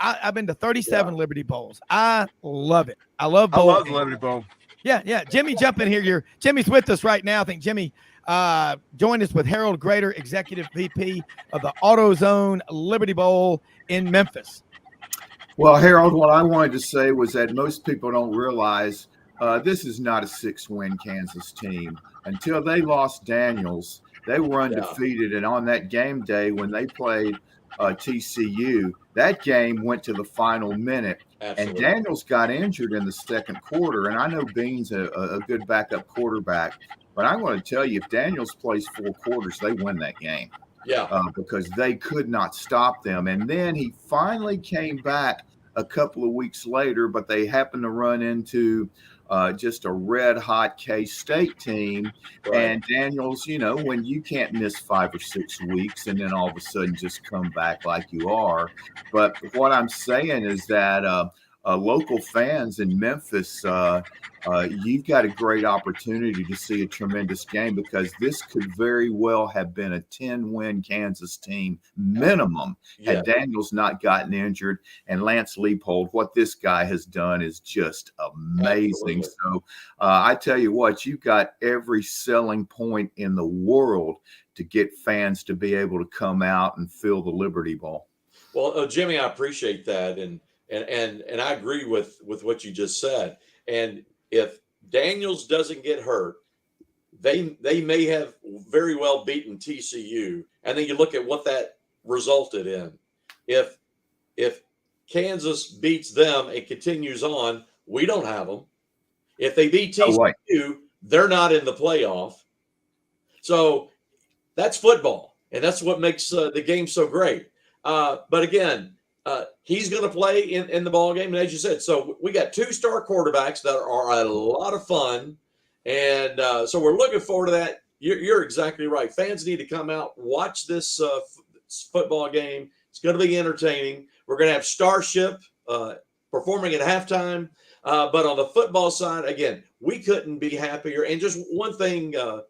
I've been to 37 Liberty Bowls. I love it. I love bowl. I love the Liberty Bowl. Yeah. Jimmy, jump in here. Jimmy's with us right now. I think Jimmy joined us with Harold Graeter, Executive VP of the AutoZone Liberty Bowl in Memphis. Well, Harold, what I wanted to say was that most people don't realize this is not a 6-win Kansas team. Until they lost Daniels, they were undefeated. And on that game day, when they played TCU. That game went to the final minute. Absolutely. And Daniels got injured in the second quarter. And I know Bean's a good backup quarterback, but I'm going to tell you, if Daniels plays 4 quarters, they win that game. Yeah. Because they could not stop them. And then he finally came back a couple of weeks later, but they happened to run into just a red hot K-State team. Right. And Daniels, when you can't miss 5 or 6 weeks and then all of a sudden just come back like you are. But what I'm saying is that local fans in Memphis, you've got a great opportunity to see a tremendous game, because this could very well have been a 10-win Kansas team minimum had Daniels not gotten injured. And Lance Leipold, what this guy has done is just amazing. Absolutely. So I tell you what, you've got every selling point in the world to get fans to be able to come out and fill the Liberty Bowl. Well, Jimmy, I appreciate that. And I agree with what you just said. And if Daniels doesn't get hurt, they may have very well beaten TCU. And then you look at what that resulted in. If Kansas beats them and continues on, we don't have them. If they beat TCU, they're not in the playoff. So that's football, and that's what makes the game so great. But again, he's going to play in the ball game, and as you said, so we got 2 star quarterbacks that are a lot of fun, and so we're looking forward to that. You're exactly right. Fans need to come out, watch this football game. It's going to be entertaining. We're going to have Starship performing at halftime, but on the football side, again, we couldn't be happier. And just one thing to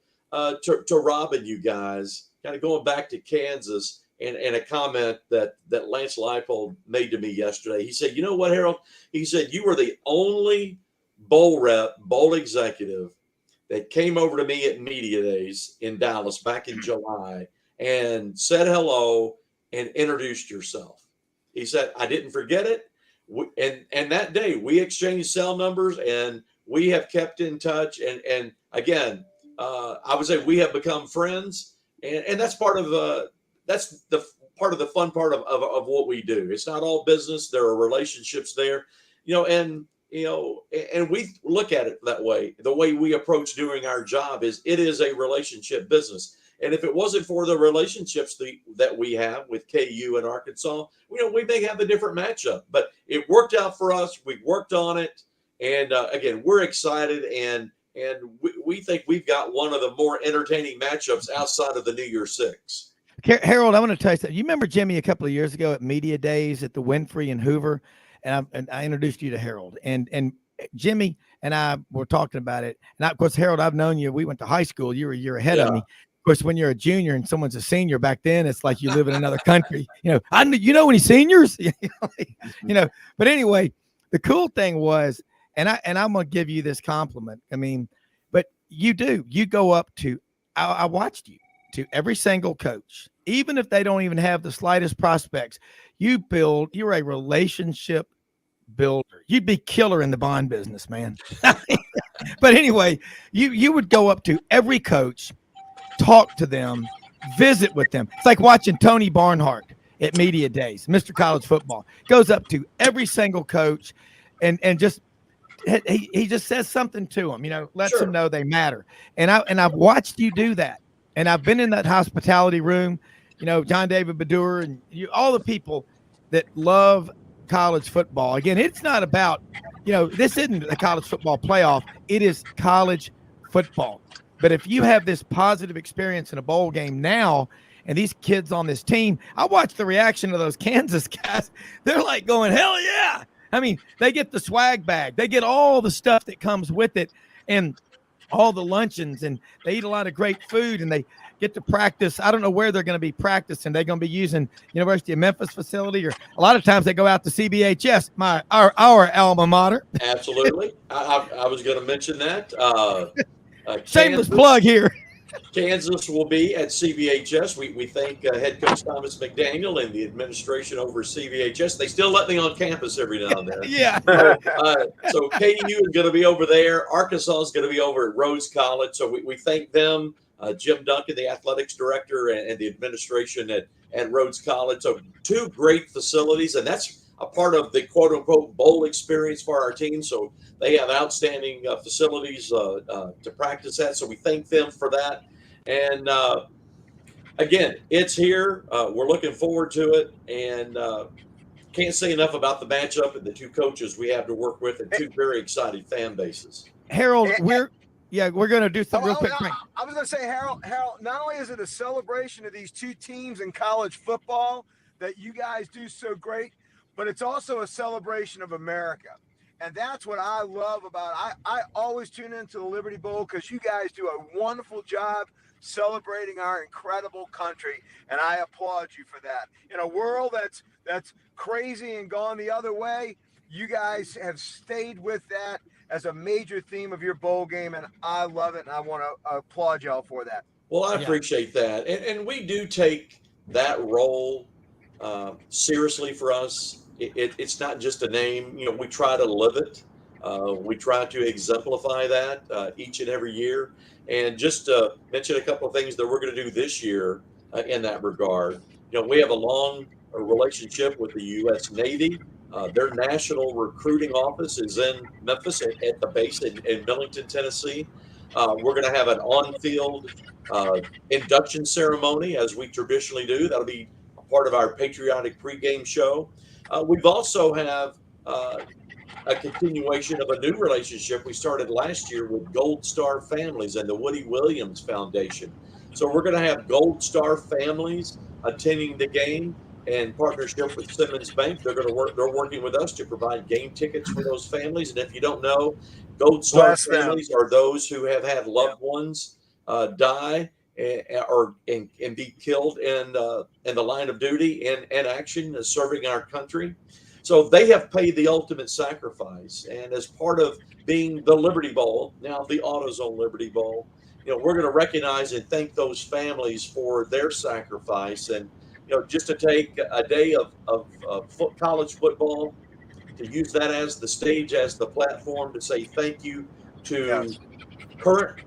Rob and you guys, kind of going back to Kansas. And a comment that Lance Leipold made to me yesterday. He said, "You know what, Harold?" He said, "You were the only bowl executive that came over to me at media days in Dallas back in July and said hello and introduced yourself." He said, "I didn't forget it." And that day we exchanged cell numbers and we have kept in touch. And again, I would say we have become friends, and that's part of that's the part of the fun part of what we do. It's not all business. There are relationships there, and we look at it that way. The way we approach doing our job is it is a relationship business. And if it wasn't for the relationships that we have with KU and Arkansas, we may have a different matchup, but it worked out for us. We worked on it. And again, we're excited and we think we've got one of the more entertaining matchups outside of the New Year's Six. Harold, I want to tell you something. You remember Jimmy a couple of years ago at Media Days at the Winfrey in Hoover, and I introduced you to Harold, and Jimmy and I were talking about it. And of course, Harold, I've known you. We went to high school. You were a year ahead of me. Of course, when you're a junior and someone's a senior back then, it's like you live in another country. Any seniors? But anyway, the cool thing was, and I'm gonna give you this compliment. I mean, but you go up to. I watched you. To every single coach, even if they don't even have the slightest prospects, you're a relationship builder. You'd be killer in the bond business, man. But anyway, you would go up to every coach, talk to them, visit with them. It's like watching Tony Barnhart at Media Days, Mr. College Football. Goes up to every single coach and just he just says something to them, lets them know they matter. And I've watched you do that. And I've been in that hospitality room, John David Badur and all the people that love college football. Again, it's not about, this isn't a college football playoff. It is college football. But if you have this positive experience in a bowl game now, and these kids on this team, I watched the reaction of those Kansas guys. They're like going, hell yeah. I mean, they get the swag bag. They get all the stuff that comes with it. And all the luncheons, and they eat a lot of great food, and they get to practice. I don't know where they're going to be practicing. They're going to be using University of Memphis facility, or a lot of times they go out to CBHS, our alma mater. Absolutely. I was going to mention that. Shameless plug here. Kansas will be at CBHS. We thank head coach Thomas McDaniel and the administration over CBHS. They still let me on campus every now and then. Yeah. So KU is going to be over there. Arkansas is going to be over at Rose College. So we thank them, Jim Duncan, the athletics director, and the administration at and Rhodes College. So 2 great facilities, and that's a part of the quote-unquote bowl experience for our team. So they have outstanding facilities to practice at. So we thank them for that. And again, it's here. We're looking forward to it, and can't say enough about the matchup and the 2 coaches we have to work with and 2 very excited fan bases. Harold, we're going to do something real quick. I was going to say, Harold, not only is it a celebration of these 2 teams in college football that you guys do so great, but it's also a celebration of America. And that's what I love about it. I always tune into the Liberty Bowl because you guys do a wonderful job celebrating our incredible country, and I applaud you for that. In a world that's crazy and gone the other way, you guys have stayed with that as a major theme of your bowl game, and I love it, and I want to applaud y'all for that. Well, I appreciate that. And we do take that role seriously for us. It's not just a name. We try to live it. We try to exemplify that each and every year. And just to mention a couple of things that we're going to do this year in that regard. We have a long relationship with the U.S. Navy. Their national recruiting office is in Memphis at the base in Millington, Tennessee. We're going to have an on-field induction ceremony, as we traditionally do. That'll be a part of our patriotic pregame show. We've also have a continuation of a new relationship we started last year with Gold Star Families and the Woody Williams Foundation. So we're going to have Gold Star families attending the game in partnership with Simmons Bank. They're working with us to provide game tickets for those families. And if you don't know, Gold Star families are those who have had loved ones die and be killed in the line of duty in action, serving our country. So they have paid the ultimate sacrifice. And as part of being the Liberty Bowl, now the AutoZone Liberty Bowl, we're going to recognize and thank those families for their sacrifice. And just to take a day of college football, to use that as the stage, as the platform to say thank you to current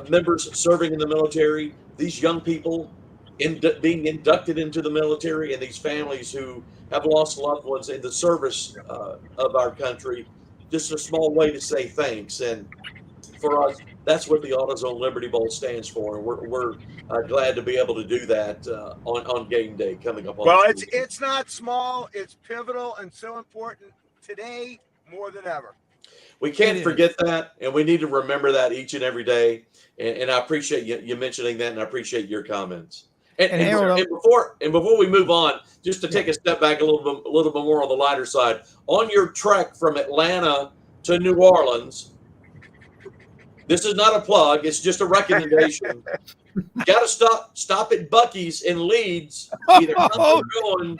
members serving in the military, these young people being inducted into the military, and these families who have lost loved ones in the service of our country. Just a small way to say thanks. And for us, that's what the AutoZone Liberty Bowl stands for. And we're glad to be able to do that on game day coming up. It's not small. It's pivotal and so important today more than ever. We can't forget that, and we need to remember that each and every day. And I appreciate you mentioning that, and I appreciate your comments. And before we move on, just to take a step back a little bit more on the lighter side, on your trek from Atlanta to New Orleans, this is not a plug; it's just a recommendation. You got to stop at Buc-ee's in Leeds, either come or going.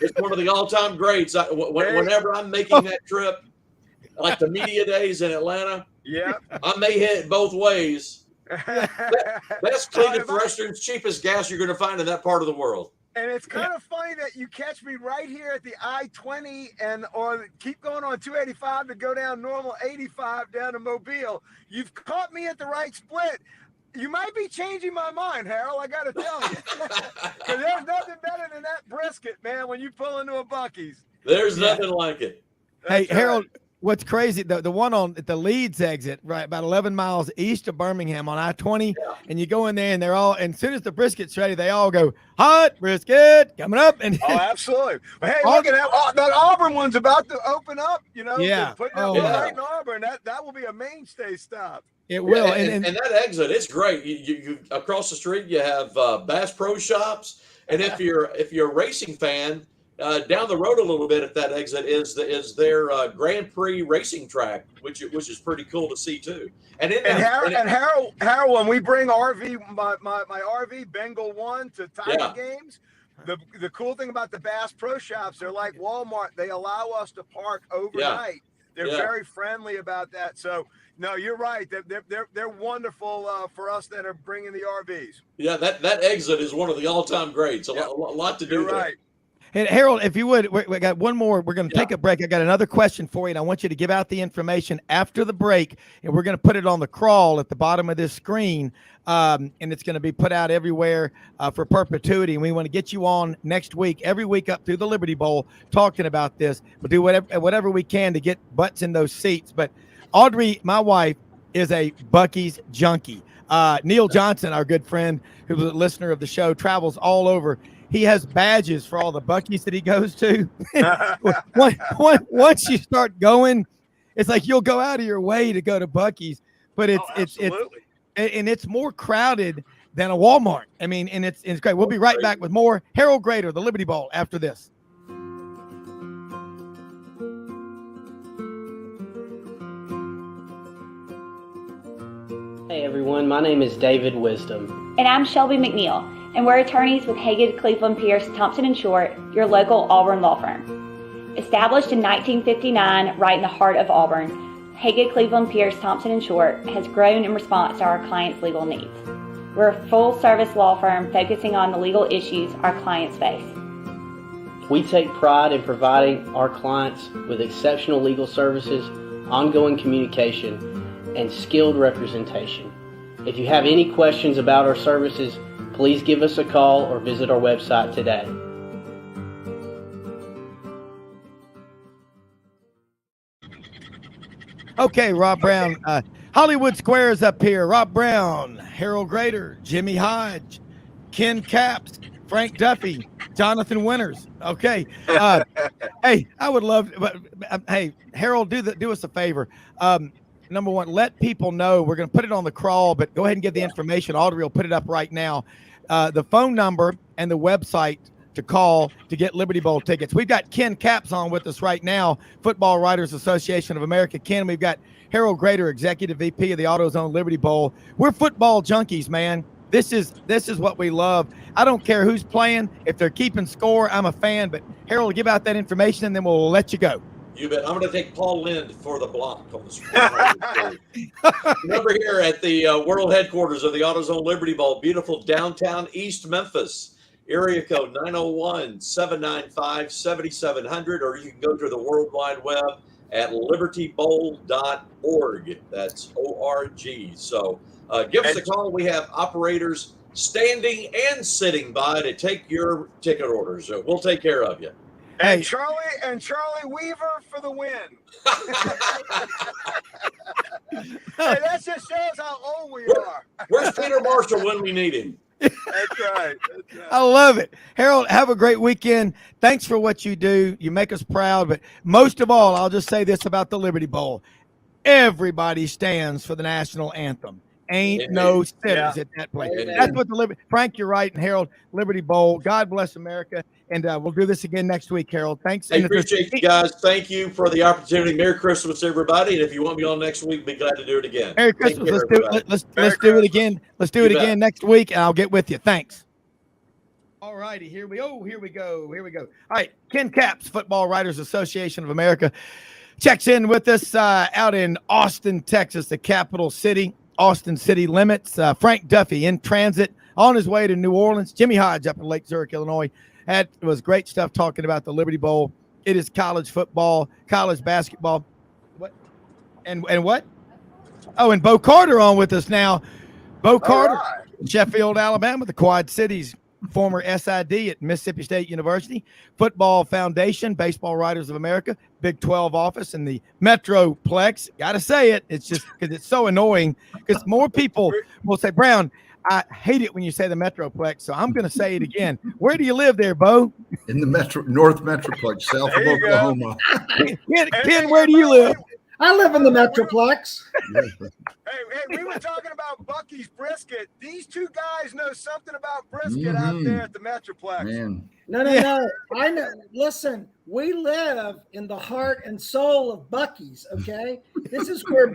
It's one of the all-time greats. Whenever I'm making that trip, like the media days in Atlanta, I may hit it both ways. Best, cleanest restaurants, cheapest gas you're going to find in that part of the world. And it's kind of funny that you catch me right here at the I-20 or keep going on 285 to go down normal 85 down to Mobile. You've caught me at the right split. You might be changing my mind, Harold. I got to tell you, because there's nothing better than that brisket, man. When you pull into a Buc-ee's, there's nothing like it. Hey, Harold. What's crazy, the one on the Leeds exit, right, about 11 miles east of Birmingham on I-20, and you go in there, and they're all, and as soon as the brisket's ready, they all go, hot brisket, coming up. And absolutely. Hey, look at that. That Auburn one's about to open up, Yeah. Putting up right in Auburn. That will be a mainstay stop. It will. Yeah, and that exit, it's great. You across the street, you have Bass Pro Shops, and if you're a racing fan, down the road a little bit at that exit is their Grand Prix racing track, which is pretty cool to see too. And Harold, when we bring my RV Bengal 1 to Tiger games, the cool thing about the Bass Pro Shops, they're like Walmart. They allow us to park overnight. They're very friendly about that. So no, you're right. They're wonderful for us that are bringing the RVs. Yeah, that exit is one of the all-time greats. A lot to do. You're right. And Harold, if you would, we got one more. We're going to take a break. I got another question for you, and I want you to give out the information after the break, and we're going to put it on the crawl at the bottom of this screen, and it's going to be put out everywhere for perpetuity. And we want to get you on next week, every week up through the Liberty Bowl, talking about this. We'll do whatever we can to get butts in those seats. But Audrey, my wife, is a Buc-ee's junkie. Neil Johnson, our good friend, who's a listener of the show, travels all over. He has badges for all the Buc-ee's that he goes to. Once you start going, it's like you'll go out of your way to go to Buc-ee's, but it's more crowded than a Walmart. I mean, and it's great. We'll be right back with more Harold Graeter, the Liberty Bowl, after this. Hey everyone, my name is David Wisdom. And I'm Shelby McNeil, and we're attorneys with Haggard, Cleveland, Pierce, Thompson & Short, your local Auburn law firm. Established in 1959, right in the heart of Auburn, Haggard, Cleveland, Pierce, Thompson & Short has grown in response to our clients' legal needs. We're a full-service law firm focusing on the legal issues our clients face. We take pride in providing our clients with exceptional legal services, ongoing communication, and skilled representation. If you have any questions about our services, please give us a call or visit our website today. Okay, Rob Browne. Hollywood Squares up here. Rob Browne, Harold Graeter, Jimmy Hodge, Ken Capps, Frank Duffy, Jonathan Winters. Okay. Hey, I would love, hey, Harold, do us a favor. Number one, let people know. We're going to put it on the crawl, but go ahead and give the information. Audrey will put it up right now. The phone number and the website to call to get Liberty Bowl tickets. We've got Ken Capps on with us right now, Football Writers Association of America. Ken, we've got Harold Graeter, Executive VP of the AutoZone Liberty Bowl. We're football junkies, man. This is what we love. I don't care who's playing. If they're keeping score, I'm a fan. But Harold, give out that information, and then we'll let you go. You bet. I'm going to take Paul Lind for the block on the screen. Remember here at the world headquarters of the AutoZone Liberty Bowl, beautiful downtown East Memphis. Area code 901-795-7700, or you can go to the World Wide Web at libertybowl.org. That's O-R-G. So give us a call. We have operators standing and sitting by to take your ticket orders. We'll take care of you. And Charlie Weaver for the win. Hey, that just shows how old we are. Where's Peter Marshall when we need him? That's right. I love it. Harold, have a great weekend. Thanks for what you do. You make us proud. But most of all, I'll just say this about the Liberty Bowl. Everybody stands for the national anthem. Ain't no sitters at that place. That's what the Frank, you're right. And Harold, Liberty Bowl. God bless America. And we'll do this again next week, Harold. Thanks. I appreciate you guys. Thank you for the opportunity. Merry Christmas, everybody. And if you want me on next week, be glad to do it again. Merry Christmas. Let's do it again. Let's do it again next week, and I'll get with you. Thanks. All righty. Here we go. All right. Ken Capps, Football Writers Association of America, checks in with us out in Austin, Texas, the capital city. Austin city limits. Frank Duffy in transit on his way to New Orleans. Jimmy Hodge up in Lake Zurich, Illinois. That was great stuff talking about the Liberty Bowl. It is college football, college basketball. What? And what? Oh, and Bo Carter on with us now. Bo Carter, right. Sheffield, Alabama, the Quad Cities, former SID at Mississippi State University, Football Foundation, Baseball Writers of America, Big 12 office in the Metroplex. Got to say it. It's just because it's so annoying because more people will say, Browne, I hate it when you say the Metroplex, so I'm going to say it again. Where do you live there, Bo? In the North Metroplex, south of Oklahoma. Ken, where do you live? I live in the Metroplex. Hey, we were talking about Buc-ee's brisket. These two guys know something about brisket out there at the Metroplex. Man. No. I know. Listen, we live in the heart and soul of Buc-ee's, okay? This is where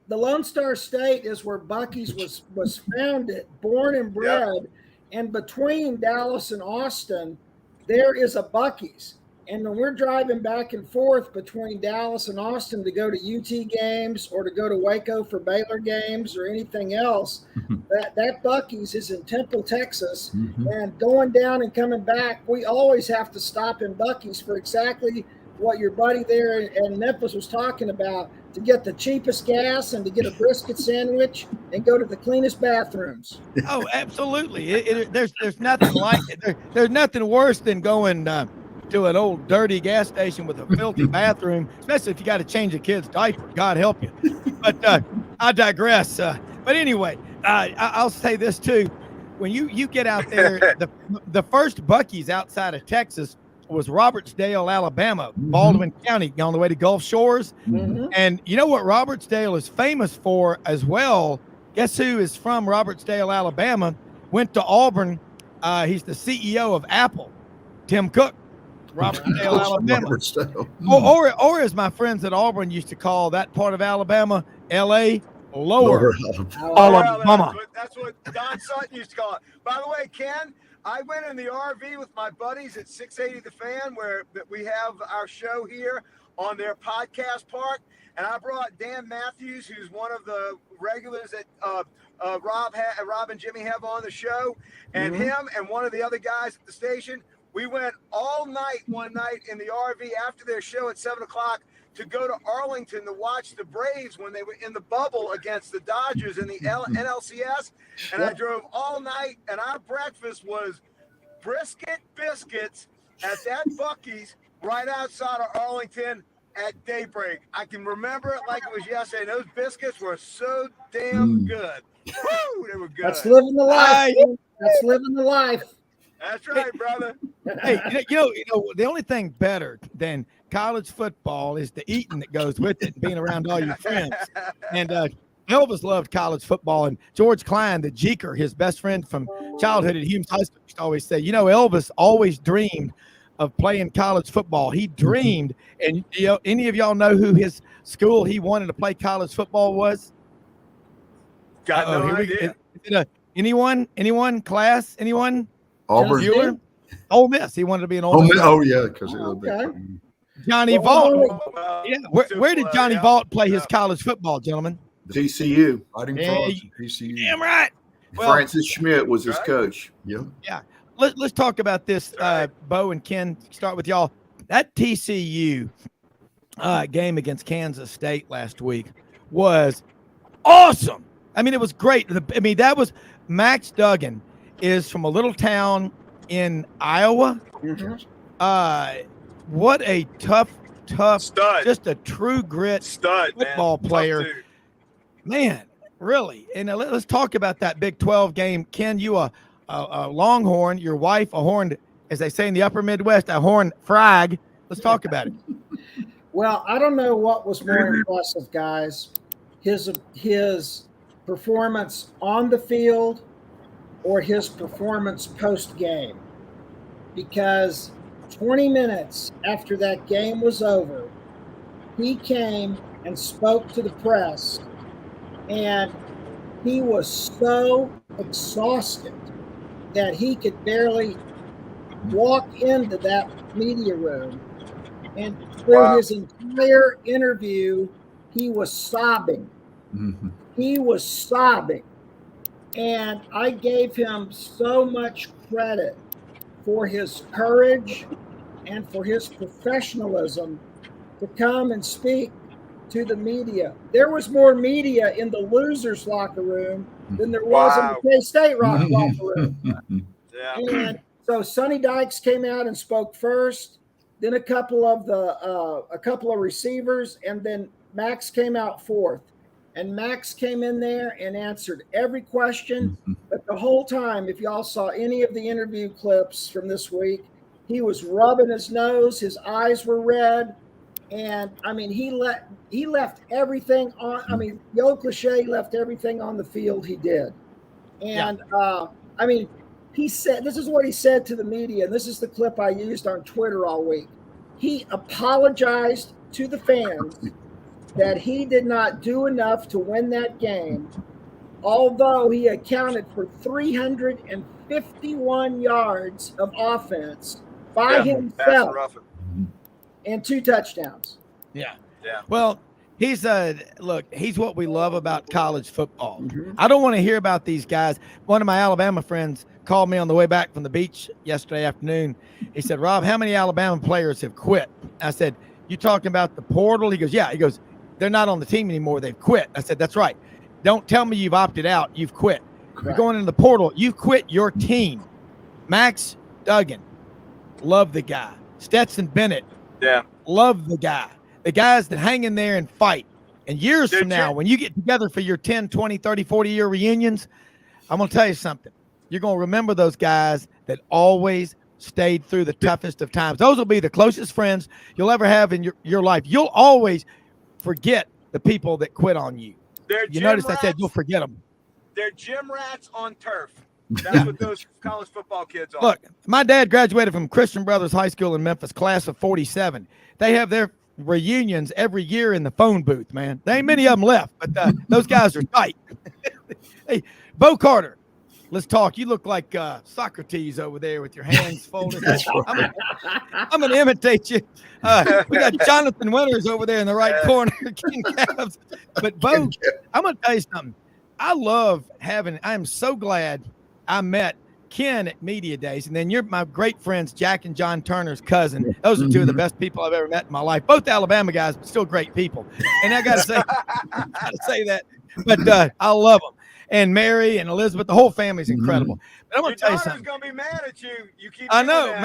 the Lone Star State is where Buc-ee's was founded, born and bred. Yep. And between Dallas and Austin, there is a Buc-ee's. And when we're driving back and forth between Dallas and Austin to go to UT games or to go to Waco for Baylor games or anything else, that Buc-ee's is in Temple, Texas. And going down and coming back, we always have to stop in Buc-ee's for exactly what your buddy there in Memphis was talking about, to get the cheapest gas and to get a brisket sandwich and go to the cleanest bathrooms. Oh, absolutely. There's nothing like it. There's nothing worse than going to an old dirty gas station with a filthy bathroom, especially if you got to change a kid's diaper. God help you. But I digress. But anyway, I'll say this too. When you get out there, the first Buc-ee's outside of Texas was Robertsdale, Alabama, Baldwin County, on the way to Gulf Shores. And you know what Robertsdale is famous for as well? Guess who is from Robertsdale, Alabama? Went to Auburn. He's the CEO of Apple, Tim Cook. Robertsdale, Alabama. Or as my friends at Auburn used to call that part of Alabama, L.A. Lower Alabama. That's what Don Sutton used to call it. By the way, Ken, I went in the RV with my buddies at 680 The Fan, where we have our show here on their podcast park, and I brought Dan Matthews, who's one of the regulars that Rob and Jimmy have on the show, and him and one of the other guys at the station. We went all night one night in the RV after their show at 7 o'clock to go to Arlington to watch the Braves when they were in the bubble against the Dodgers in the NLCS. And I drove all night, and our breakfast was brisket biscuits at that Buc-ee's right outside of Arlington at daybreak. I can remember it like it was yesterday. Those biscuits were so damn good. Woo, they were good. That's living the life. That's living the life. That's right, brother. Hey, you know, the only thing better than college football is the eating that goes with it and being around all your friends. And Elvis loved college football. And George Klein, the Jeeker, his best friend from childhood at Humes High School, used to always say, you know, Elvis always dreamed of playing college football. He dreamed. And you know, any of y'all know who his school he wanted to play college football was? Got no idea. Anyone? Class? Anyone? Auburn. Bueller? Ole Miss. He wanted to be an Ole Miss. Oh, yeah, because Johnny Vault. Yeah, where did Johnny Vault play his college football, gentlemen? TCU. Fighting Frogs. TCU. Damn right. Well, Francis Schmidt was his coach. Yeah. Let's talk about this, Bo and Ken. Start with y'all. That TCU game against Kansas State last week was awesome. I mean, it was great. That was Max Duggan is from a little town in Iowa. What a tough stud, just a true grit football player. Man, really. And let's talk about that Big 12 game. Ken, you a Longhorn, your wife a horned, as they say in the upper Midwest, a horned frag. Let's talk about it. Well, I don't know what was more impressive, guys. His performance on the field or his performance post-game. Because 20 minutes after that game was over, he came and spoke to the press, and he was so exhausted that he could barely walk into that media room. And through his entire interview, he was sobbing. He was sobbing. And I gave him so much credit for his courage and for his professionalism to come and speak to the media. There was more media in the losers' locker room than there was in the K-State locker room. And so Sonny Dykes came out and spoke first, then a couple of receivers, and then Max came out fourth. And Max came in there and answered every question. But the whole time, if y'all saw any of the interview clips from this week, he was rubbing his nose. His eyes were red. And, I mean, he left everything on. I mean, the old cliche, left everything on the field he did. And, I mean, he said, this is what he said to the media, and this is the clip I used on Twitter all week. He apologized to the fans that he did not do enough to win that game, although he accounted for 351 yards of offense by himself. and 2 touchdowns. Yeah. Yeah. Well, he's what we love about college football. I don't want to hear about these guys. One of my Alabama friends called me on the way back from the beach yesterday afternoon. He said, Rob, how many Alabama players have quit? I said, you talking about the portal? He goes, yeah. He goes, they're not on the team anymore. They've quit. I said, that's right. Don't tell me you've opted out. You've quit. You're going into the portal. You've quit your team. Max Duggan, love the guy. Stetson Bennett, love the guy. The guys that hang in there and fight. And years from now, when you get together for your 10, 20, 30, 40-year reunions, I'm going to tell you something. You're going to remember those guys that always stayed through the toughest of times. Those will be the closest friends you'll ever have in your life. You'll always forget the people that quit on you. You notice I said you'll forget them. They're gym rats on turf. That's what those college football kids are. Look, my dad graduated from Christian Brothers High School in Memphis, class of 47. They have their reunions every year in the phone booth, man. There ain't many of them left, but those guys are tight. Hey, Bo Carter, let's talk. You look like Socrates over there with your hands folded. I'm going to imitate you. We got Jonathan Winters over there in the right corner, King Cavs. But Bo, I'm going to tell you something. I am so glad I met Ken at Media Days, and then you're my great friends, Jack and John Turner's cousin. Those are 2 of the best people I've ever met in my life. Both Alabama guys, but still great people. And I got to say that. But I love them. And Mary and Elizabeth, the whole family's incredible. But I'm going to tell you something. Your daughter's going to be mad at you. You keep. I know.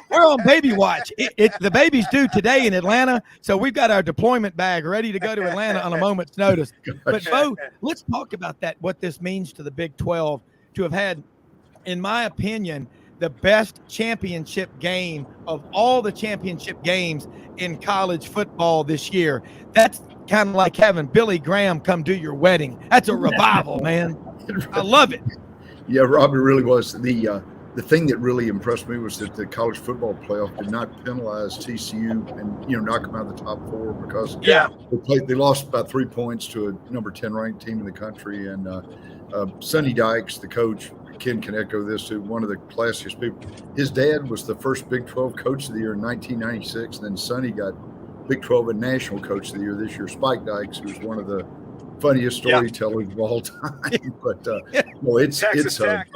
We're on baby watch. The baby's due today in Atlanta, so we've got our deployment bag ready to go to Atlanta on a moment's notice. But Bo, let's talk about that. What this means to the Big 12 to have had, in my opinion, the best championship game of all the championship games in college football this year. That's kind of like having Billy Graham come do your wedding. That's a revival, man. I love it. Yeah, Robbie, really was. The thing that really impressed me was that the college football playoff did not penalize TCU and knock them out of the top 4 because they lost about 3 points to a number 10 ranked team in the country. And Sonny Dykes, the coach, Ken can echo this too, one of the classiest people. His dad was the first Big 12 coach of the year in 1996. And then Sonny got Big 12 and national coach of the year this year, Spike Dykes, who's one of the funniest storytellers of all time. But it's Texas Tech,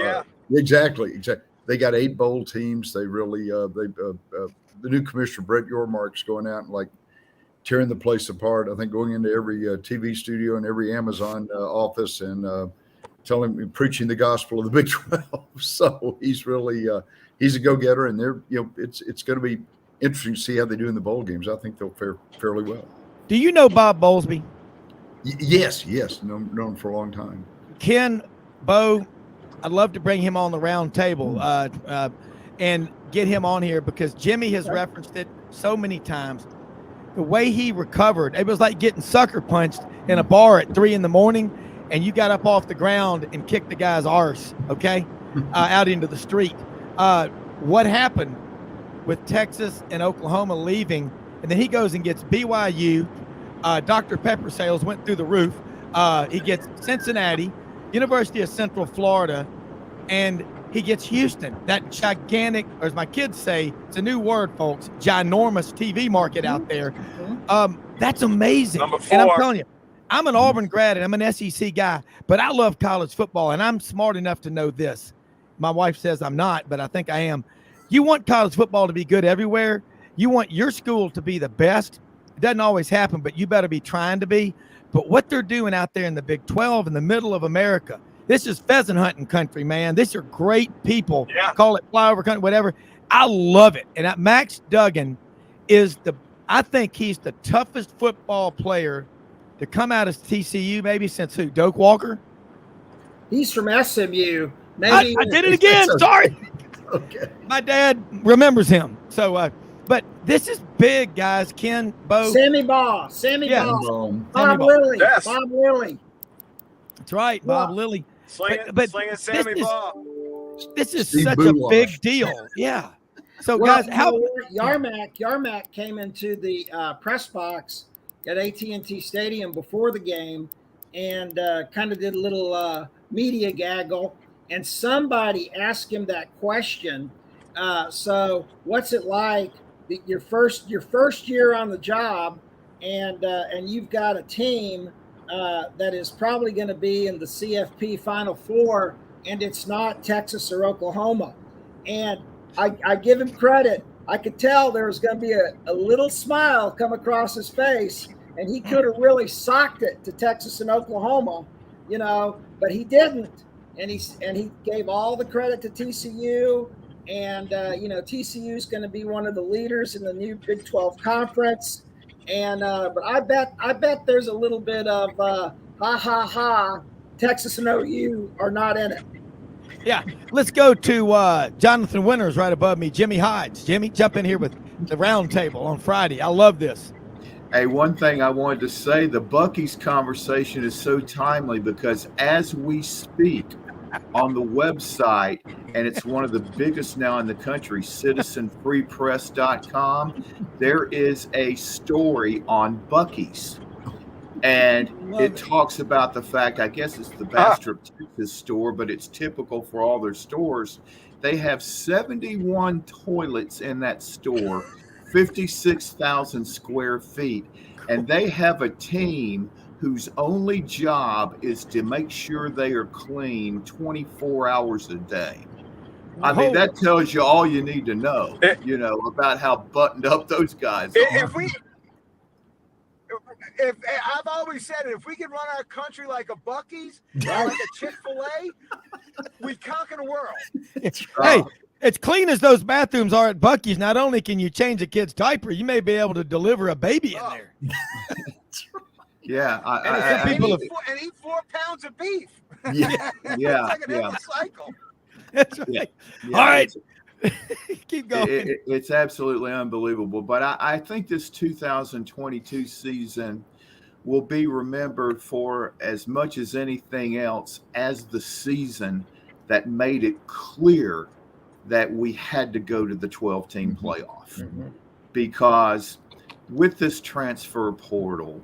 exactly. They got 8 bowl teams. They really the new commissioner Brett Yormark's going out and like tearing the place apart. I think going into every TV studio and every Amazon office and preaching the gospel of the Big 12. So he's really he's a go-getter, and they're it's going to be interesting to see how they do in the bowl games. I think they'll fare fairly well. Do you know Bob Bowlesby? Yes, known him for a long time. Ken, Bo, I'd love to bring him on the round table and get him on here because Jimmy has referenced it so many times. The way he recovered, it was like getting sucker punched in a bar at 3 a.m. and you got up off the ground and kicked the guy's arse, out into the street. What happened with Texas and Oklahoma leaving, and then he goes and gets BYU. Dr. Pepper sales went through the roof. He gets Cincinnati, University of Central Florida, and he gets Houston, that gigantic, or as my kids say, it's a new word, folks, ginormous TV market out there. That's amazing. Number 4. And I'm telling you, I'm an Auburn grad and I'm an SEC guy, but I love college football, and I'm smart enough to know this. My wife says I'm not, but I think I am. You want college football to be good everywhere. You want your school to be the best. It doesn't always happen, but you better be trying to be. But what they're doing out there in the Big 12 in the middle of America, this is pheasant hunting country, man. These are great people. Yeah. Call it flyover country, whatever. I love it. And Max Duggan I think he's the toughest football player to come out of TCU maybe since who? Doak Walker? He's from SMU. Maybe I did it again. Sorry. Okay. My dad remembers him. So, but this is big, guys. Ken, Bo. Sammy Baugh. Bob Lilly. Yes. Bob Lilly. That's right, Bob Lilly. Slinging Sammy Baugh. This is Steve such Boulash. a big deal. Yeah. So, Well, guys, how Yarmack came into the press box at AT&T Stadium before the game and kind of did a little media gaggle, and somebody asked him that question. So what's it like your first year on the job, and you've got a team that is probably going to be in the CFP Final Four, and it's not Texas or Oklahoma. And I give him credit. I could tell there was going to be a little smile come across his face, and he could have really socked it to Texas and Oklahoma, but he didn't. And he gave all the credit to TCU. And, TCU is going to be one of the leaders in the new Big 12 conference. And but I bet there's a little bit of Texas and OU are not in it. Yeah, let's go to Jonathan Winters right above me, Jimmy Hodge. Jimmy, jump in here with the round table on Friday. I love this. Hey, one thing I wanted to say, the Buc-ee's conversation is so timely because as we speak on the website, and it's one of the biggest now in the country, citizenfreepress.com, there is a story on Buc-ee's. And it talks about the fact, I guess it's the Bastrop Texas store, but it's typical for all their stores. They have 71 toilets in that store, 56,000 square feet. And they have a team whose only job is to make sure they are clean 24 hours a day. I mean, that tells you all you need to know, about how buttoned up those guys are. If I've always said it, if we could run our country like a Buc-ee's, like a Chick-fil-A, we'd conquer the world. Hey, as clean as those bathrooms are at Buc-ee's, not only can you change a kid's diaper, you may be able to deliver a baby in there. Yeah, and eat 4 pounds of beef. Yeah. It's like an endless cycle. That's right. Yeah. All right. Keep going. It's absolutely unbelievable. But I think this 2022 season will be remembered for as much as anything else as the season that made it clear that we had to go to the 12-team playoff. Mm-hmm. Because with this transfer portal,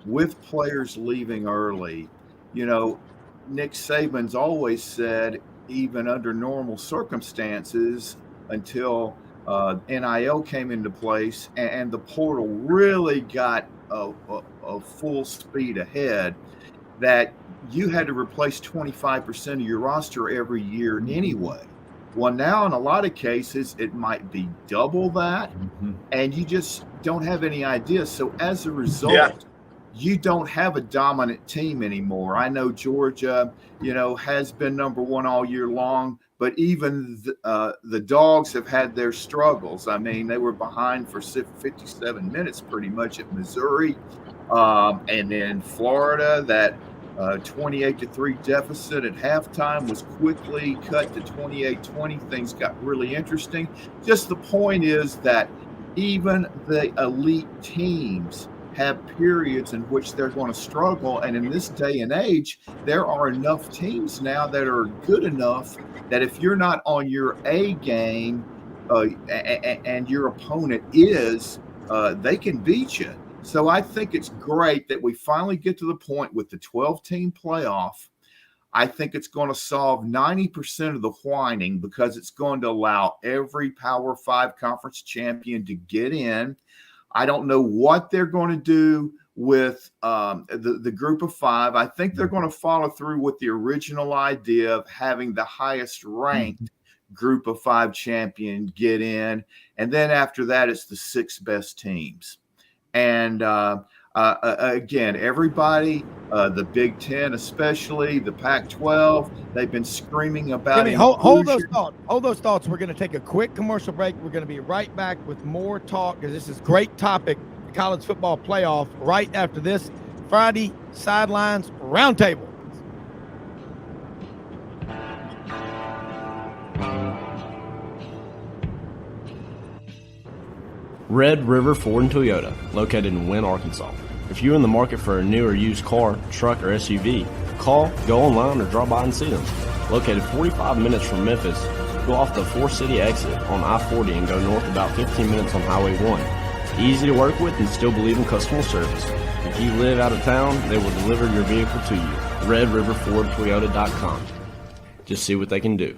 with players leaving early, Nick Saban's always said, even under normal circumstances, until NIL came into place and the portal really got a full speed ahead, that you had to replace 25% of your roster every year anyway. Well, now in a lot of cases, it might be double that, and you just don't have any idea. So as a result, you don't have a dominant team anymore. I know Georgia, has been number one all year long, but even the Dogs have had their struggles. I mean, they were behind for 57 minutes pretty much at Missouri. And then Florida, that 28-3 deficit at halftime was quickly cut to 28-20. Things got really interesting. Just the point is that even the elite teams have periods in which they're going to struggle. And in this day and age, there are enough teams now that are good enough that if you're not on your A game and your opponent is, they can beat you. So I think it's great that we finally get to the point with the 12-team playoff. I think it's going to solve 90% of the whining because it's going to allow every Power 5 conference champion to get in. I don't know what they're going to do with the group of 5. I think they're going to follow through with the original idea of having the highest ranked group of 5 champion get in. And then after that, it's the 6 best teams. And again, everybody, the Big Ten especially, the Pac-12, they've been screaming about it. Hold those thoughts. Hold those thoughts. We're going to take a quick commercial break. We're going to be right back with more talk because this is a great topic, the college football playoff, right after this Friday Sidelines Roundtable. Red River Ford and Toyota, located in Wynne, Arkansas. If you're in the market for a new or used car, truck, or SUV, call, go online, or drop by and see them. Located 45 minutes from Memphis, go off the 4-city exit on I-40 and go north about 15 minutes on Highway 1. Easy to work with and still believe in customer service. If you live out of town, they will deliver your vehicle to you. RedRiverFordToyota.com. Just see what they can do.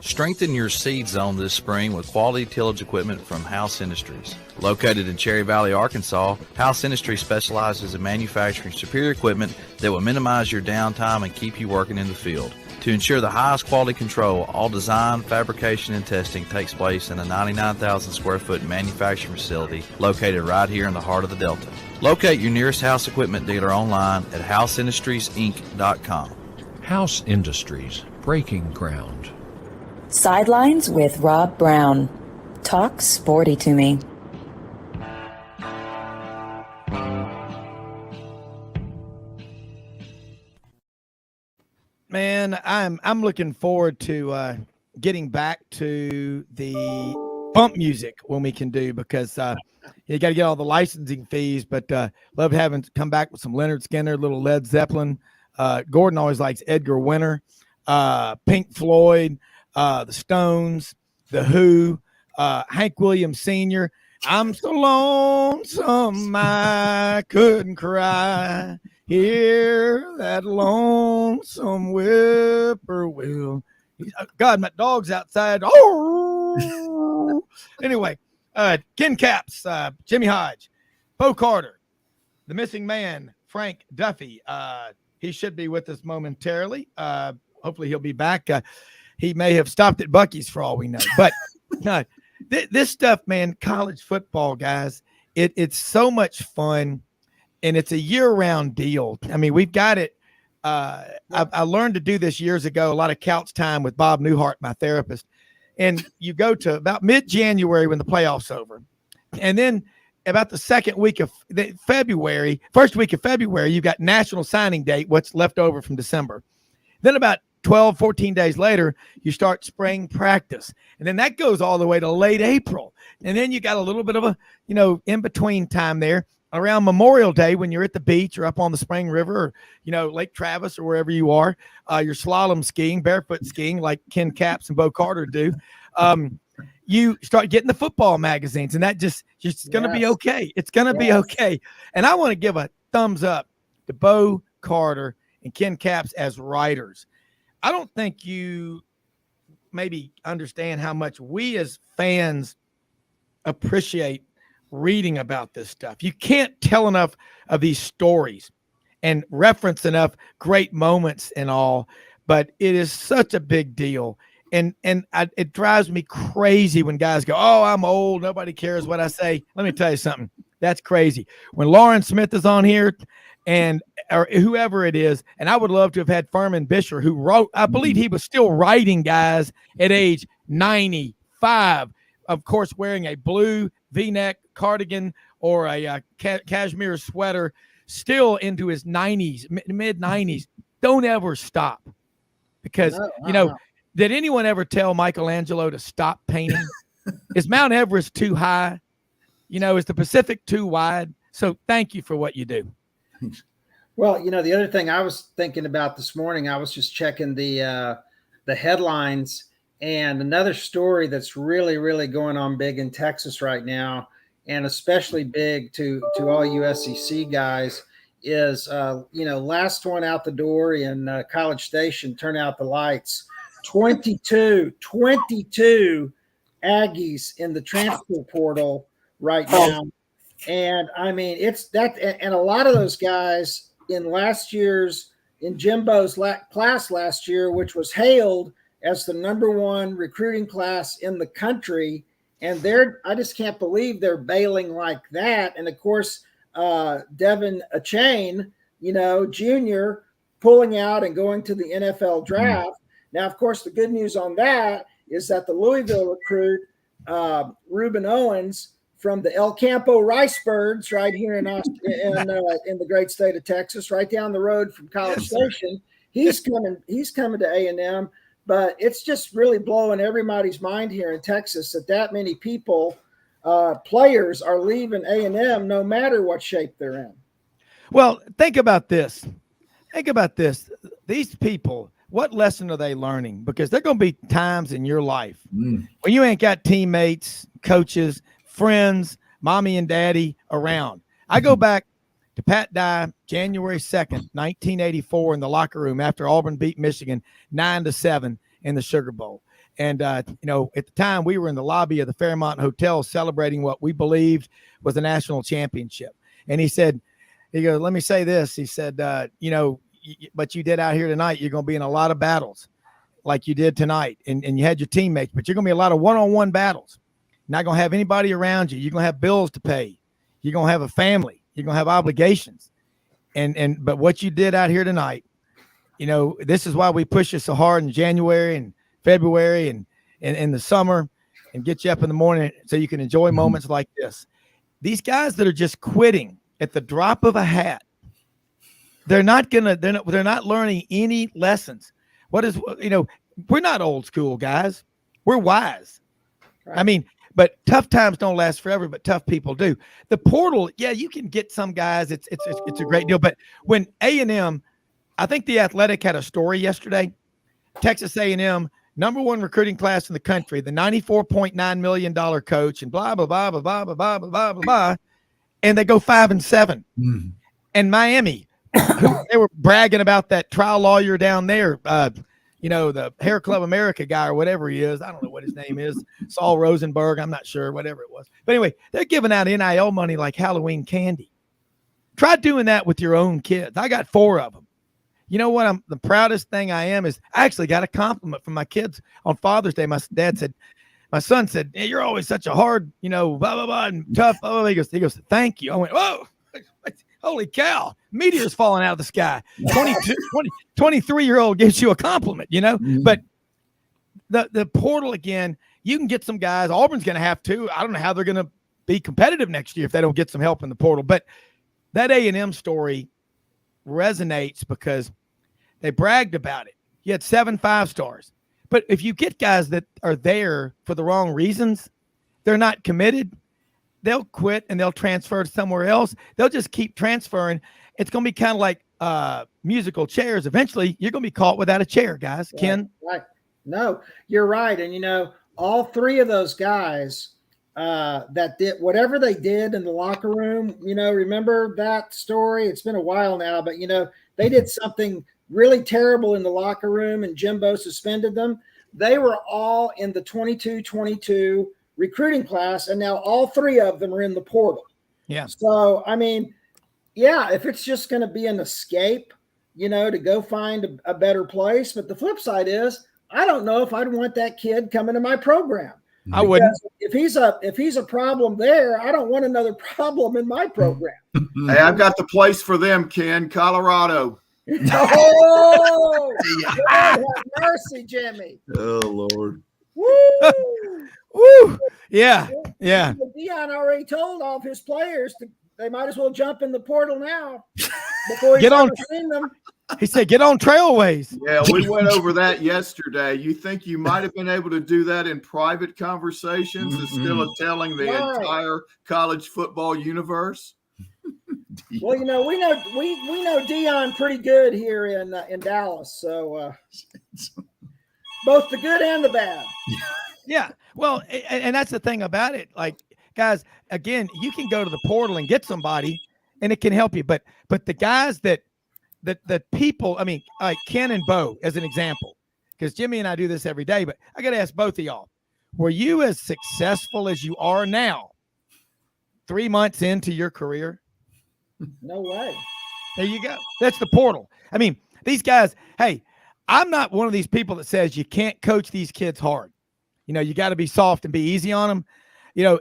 Strengthen your seed zone this spring with quality tillage equipment from House Industries. Located in Cherry Valley, Arkansas, House Industries specializes in manufacturing superior equipment that will minimize your downtime and keep you working in the field. To ensure the highest quality control, all design, fabrication, and testing takes place in a 99,000 square foot manufacturing facility located right here in the heart of the Delta. Locate your nearest House equipment dealer online at houseindustriesinc.com. House Industries, breaking ground. Sidelines with Rob Browne. Talk sporty to me. Man, I'm looking forward to getting back to the bump music when we can do, because you got to get all the licensing fees. But love having to come back with some Leonard Skinner, little Led Zeppelin. Gordon always likes Edgar Winter, Pink Floyd, the Stones, the Who, Hank Williams Sr. I'm so lonesome I couldn't cry. Hear that lonesome whippoorwill. God, my dog's outside. Oh, anyway, Ken Capps, Jimmy Hodge, Bo Carter, the missing man, Frank Duffy. He should be with us momentarily. Hopefully he'll be back. He may have stopped at Buc-ee's for all we know. But no, this stuff, man, college football, guys, it's so much fun. And it's a year-round deal. I mean, we've got it. I learned to do this years ago, a lot of couch time with Bob Newhart, my therapist. And you go to about mid-January when the playoff's over. And then about the second week of February, first week of February, you've got National Signing Day, what's left over from December. Then about 12, 14 days later, you start spring practice. And then that goes all the way to late April. And then you got a little bit of a, in-between time there. Around Memorial Day, when you're at the beach or up on the Spring River or, Lake Travis or wherever you are, you're slalom skiing, barefoot skiing like Ken Capps and Bo Carter do, you start getting the football magazines, and that just going to be okay. It's going to be okay. And I want to give a thumbs up to Bo Carter and Ken Capps as writers. I don't think you maybe understand how much we as fans appreciate reading about this stuff. You can't tell enough of these stories and reference enough great moments and all, but it is such a big deal. And it drives me crazy when guys go, "Oh, I'm old. Nobody cares what I say." Let me tell you something. That's crazy. When Lauren Smith is on here or whoever it is, and I would love to have had Furman Bisher, who wrote, I believe he was still writing, guys, at age 95, of course, wearing a blue V-neck cardigan or a cashmere sweater, still into his 90s, mid-90s. Don't ever stop, because, did anyone ever tell Michelangelo to stop painting? Is Mount Everest too high? Is the Pacific too wide? So thank you for what you do. Well, the other thing I was thinking about this morning, I was just checking the headlines, and another story that's really, really going on big in Texas right now, and especially big to all you SEC guys, is, last one out the door in College Station, turn out the lights. 22 Aggies in the transfer portal right now. And I mean, it's that, and a lot of those guys in Jimbo's class last year, which was hailed as the #1 recruiting class in the country. And I just can't believe they're bailing like that. And of course, Devin Achane, Jr. pulling out and going to the NFL draft. Now, of course, the good news on that is that the Louisville recruit, Reuben Owens from the El Campo Rice Birds right here in the great state of Texas, right down the road from College Station, he's coming to A&M. But it's just really blowing everybody's mind here in Texas that many people, players, are leaving A&M no matter what shape they're in. Well, think about this. These people, what lesson are they learning? Because there are going to be times in your life when you ain't got teammates, coaches, friends, mommy and daddy around. I go back to Pat Dye, January 2nd, 1984, in the locker room after Auburn beat Michigan 9-7 in the Sugar Bowl. And, at the time we were in the lobby of the Fairmont Hotel celebrating what we believed was a national championship. And he goes, let me say this. He said, but you did out here tonight, you're going to be in a lot of battles like you did tonight. And you had your teammates, but you're going to be a lot of one-on-one battles. You're not going to have anybody around you. You're going to have bills to pay. You're going to have a family. You're going to have obligations. But what you did out here tonight, this is why we push you so hard in January and February and in the summer and get you up in the morning so you can enjoy moments like this. These guys that are just quitting at the drop of a hat, they're not learning any lessons. We're not old school guys. We're wise. Right. I mean, but tough times don't last forever, but tough people do. The portal, yeah, you can get some guys. It's a great deal. But when A&M, I think The Athletic had a story yesterday, Texas A&M, number one recruiting class in the country, the $94.9 million coach, and blah, blah, blah, blah, blah, blah, blah, blah, blah, blah, and they go 5-7. Mm. And Miami, they were bragging about that trial lawyer down there, the Hair Club America guy or whatever he is. I don't know what his name is. Saul Rosenberg. I'm not sure, whatever it was. But anyway, they're giving out NIL money like Halloween candy. Try doing that with your own kids. I got 4 of them. You know what? The proudest thing I am is I actually got a compliment from my kids on Father's Day. My son said, hey, you're always such a hard, blah, blah, blah, and tough. Oh, he goes, thank you. I went, whoa, holy cow. Meteors falling out of the sky. 23-year-old gives you a compliment, Mm-hmm. But the portal, again, you can get some guys. Auburn's going to have to. I don't know how they're going to be competitive next year if they don't get some help in the portal. But that A&M story resonates because they bragged about it. You had 7 5-stars. But if you get guys that are there for the wrong reasons, they're not committed, they'll quit and they'll transfer somewhere else. They'll just keep transferring. It's going to be kind of like musical chairs. Eventually, you're going to be caught without a chair, guys. Right, Ken? Right. No, you're right. And, all 3 of those guys that did whatever they did in the locker room, remember that story? It's been a while now, but, they did something really terrible in the locker room and Jimbo suspended them. They were all in the 22-22 recruiting class, and now all 3 of them are in the portal. Yeah. So, I mean, yeah, if it's just going to be an escape, to go find a better place. But the flip side is, I don't know if I'd want that kid coming to my program. I wouldn't. If he's a problem there, I don't want another problem in my program. Hey, I've got the place for them, Ken, Colorado. Oh, Lord have mercy, Jimmy. Oh, Lord. Woo! Woo! Yeah. Deion already told all of his players they might as well jump in the portal now before he's seen them. He said, get on Trailways. Yeah, we went over that yesterday. You think you might have been able to do that in private conversations instead of telling the entire college football universe? Well, we know Deion pretty good here in Dallas. So both the good and the bad. Yeah. Well, and that's the thing about it. Like, guys, again, you can go to the portal and get somebody and it can help you. But the guys that people, I mean, like Ken and Bo as an example, because Jimmy and I do this every day, but I got to ask both of y'all, were you as successful as you are now 3 months into your career? No way. There you go. That's the portal. I mean, these guys, hey, I'm not one of these people that says you can't coach these kids hard. You got to be soft and be easy on them.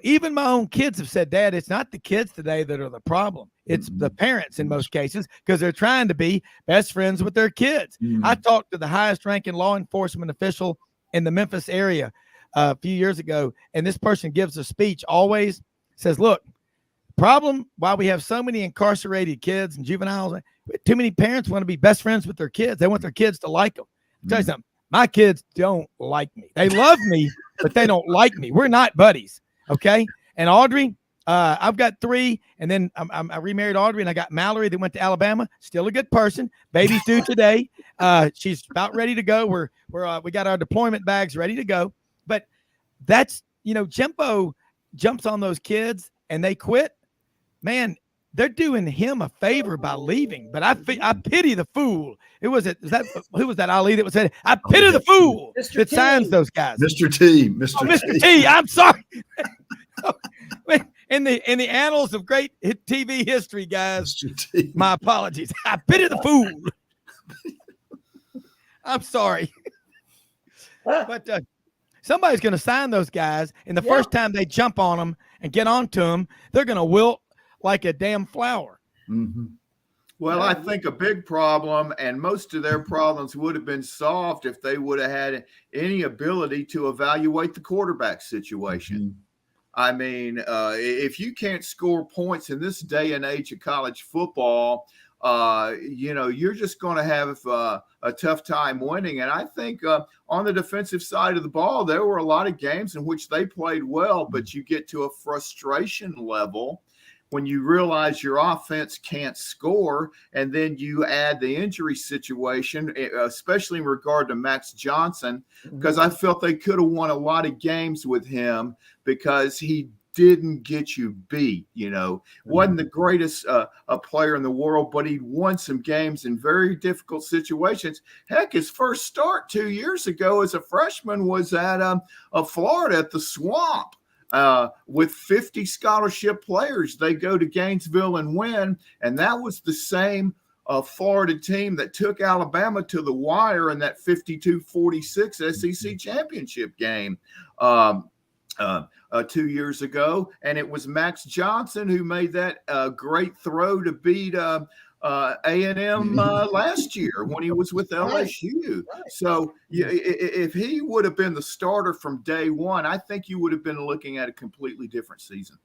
Even my own kids have said, Dad, it's not the kids today that are the problem. It's the parents in most cases because they're trying to be best friends with their kids. I talked to the highest ranking law enforcement official in the Memphis area a few years ago, and this person gives a speech always, says, look, problem why we have so many incarcerated kids and juveniles, too many parents want to be best friends with their kids. They want their kids to like them. I'll tell you something. My kids don't like me. They love me, but they don't like me. We're not buddies. Okay. And Audrey, I've got 3, and then I remarried Audrey, and I got Mallory that went to Alabama. Still a good person. Baby's due today. She's about ready to go. We got our deployment bags ready to go. But that's, Jimbo jumps on those kids and they quit. Man, they're doing him a favor by leaving. But I pity the fool. Who was that Ali that was saying, I pity the fool that signs those guys. Mr. T. Mr. T. I'm sorry. In the annals of great TV history, guys, my apologies. I pity the fool. I'm sorry. But somebody's going to sign those guys, and the first time they jump on them and get onto them, they're going to wilt like a damn flower. Mm-hmm. Well, I think a big problem, and most of their problems would have been solved if they would have had any ability to evaluate the quarterback situation. Mm-hmm. I mean, if you can't score points in this day and age of college football, you're just going to have a tough time winning. And I think on the defensive side of the ball, there were a lot of games in which they played well, but you get to a frustration level when you realize your offense can't score, and then you add the injury situation, especially in regard to Max Johnson, because I felt they could have won a lot of games with him because he didn't get you beat, wasn't the greatest a player in the world, but he won some games in very difficult situations. Heck, his first start 2 years ago as a freshman was at Florida at the Swamp. With 50 scholarship players, they go to Gainesville and win. And that was the same Florida team that took Alabama to the wire in that 52-46 SEC championship game 2 years ago. And it was Max Johnson who made that great throw to beat A&M last year when he was with LSU. Right. So if he would have been the starter from day one, I think you would have been looking at a completely different season.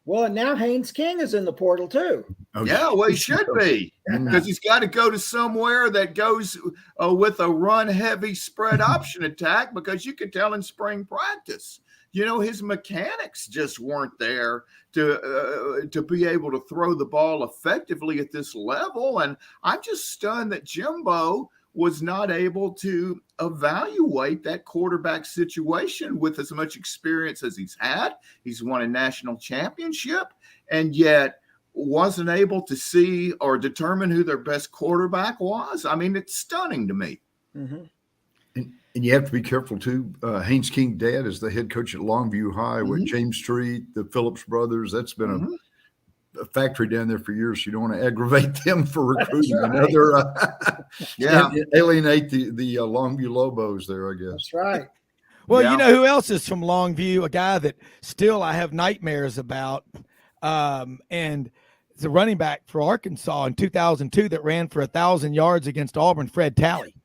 Well, and now Haynes King is in the portal too. Yeah, well, he should be, because he's got to go to somewhere that goes with a run-heavy spread option attack, because you could tell in spring practice, his mechanics just weren't there to be able to throw the ball effectively at this level. And I'm just stunned that Jimbo was not able to evaluate that quarterback situation with as much experience as he's had. He's won a national championship, and yet wasn't able to see or determine who their best quarterback was. I mean, it's stunning to me. Mm-hmm. And you have to be careful, too. Haynes King dad is the head coach at Longview High with James Street, the Phillips brothers. That's been a factory down there for years. You don't want to aggravate them for recruiting another. Alienate the Longview Lobos there, I guess. That's right. Well, you know who else is from Longview? A guy that still I have nightmares about. And it's a running back for Arkansas in 2002 that ran for 1,000 yards against Auburn, Fred Talley.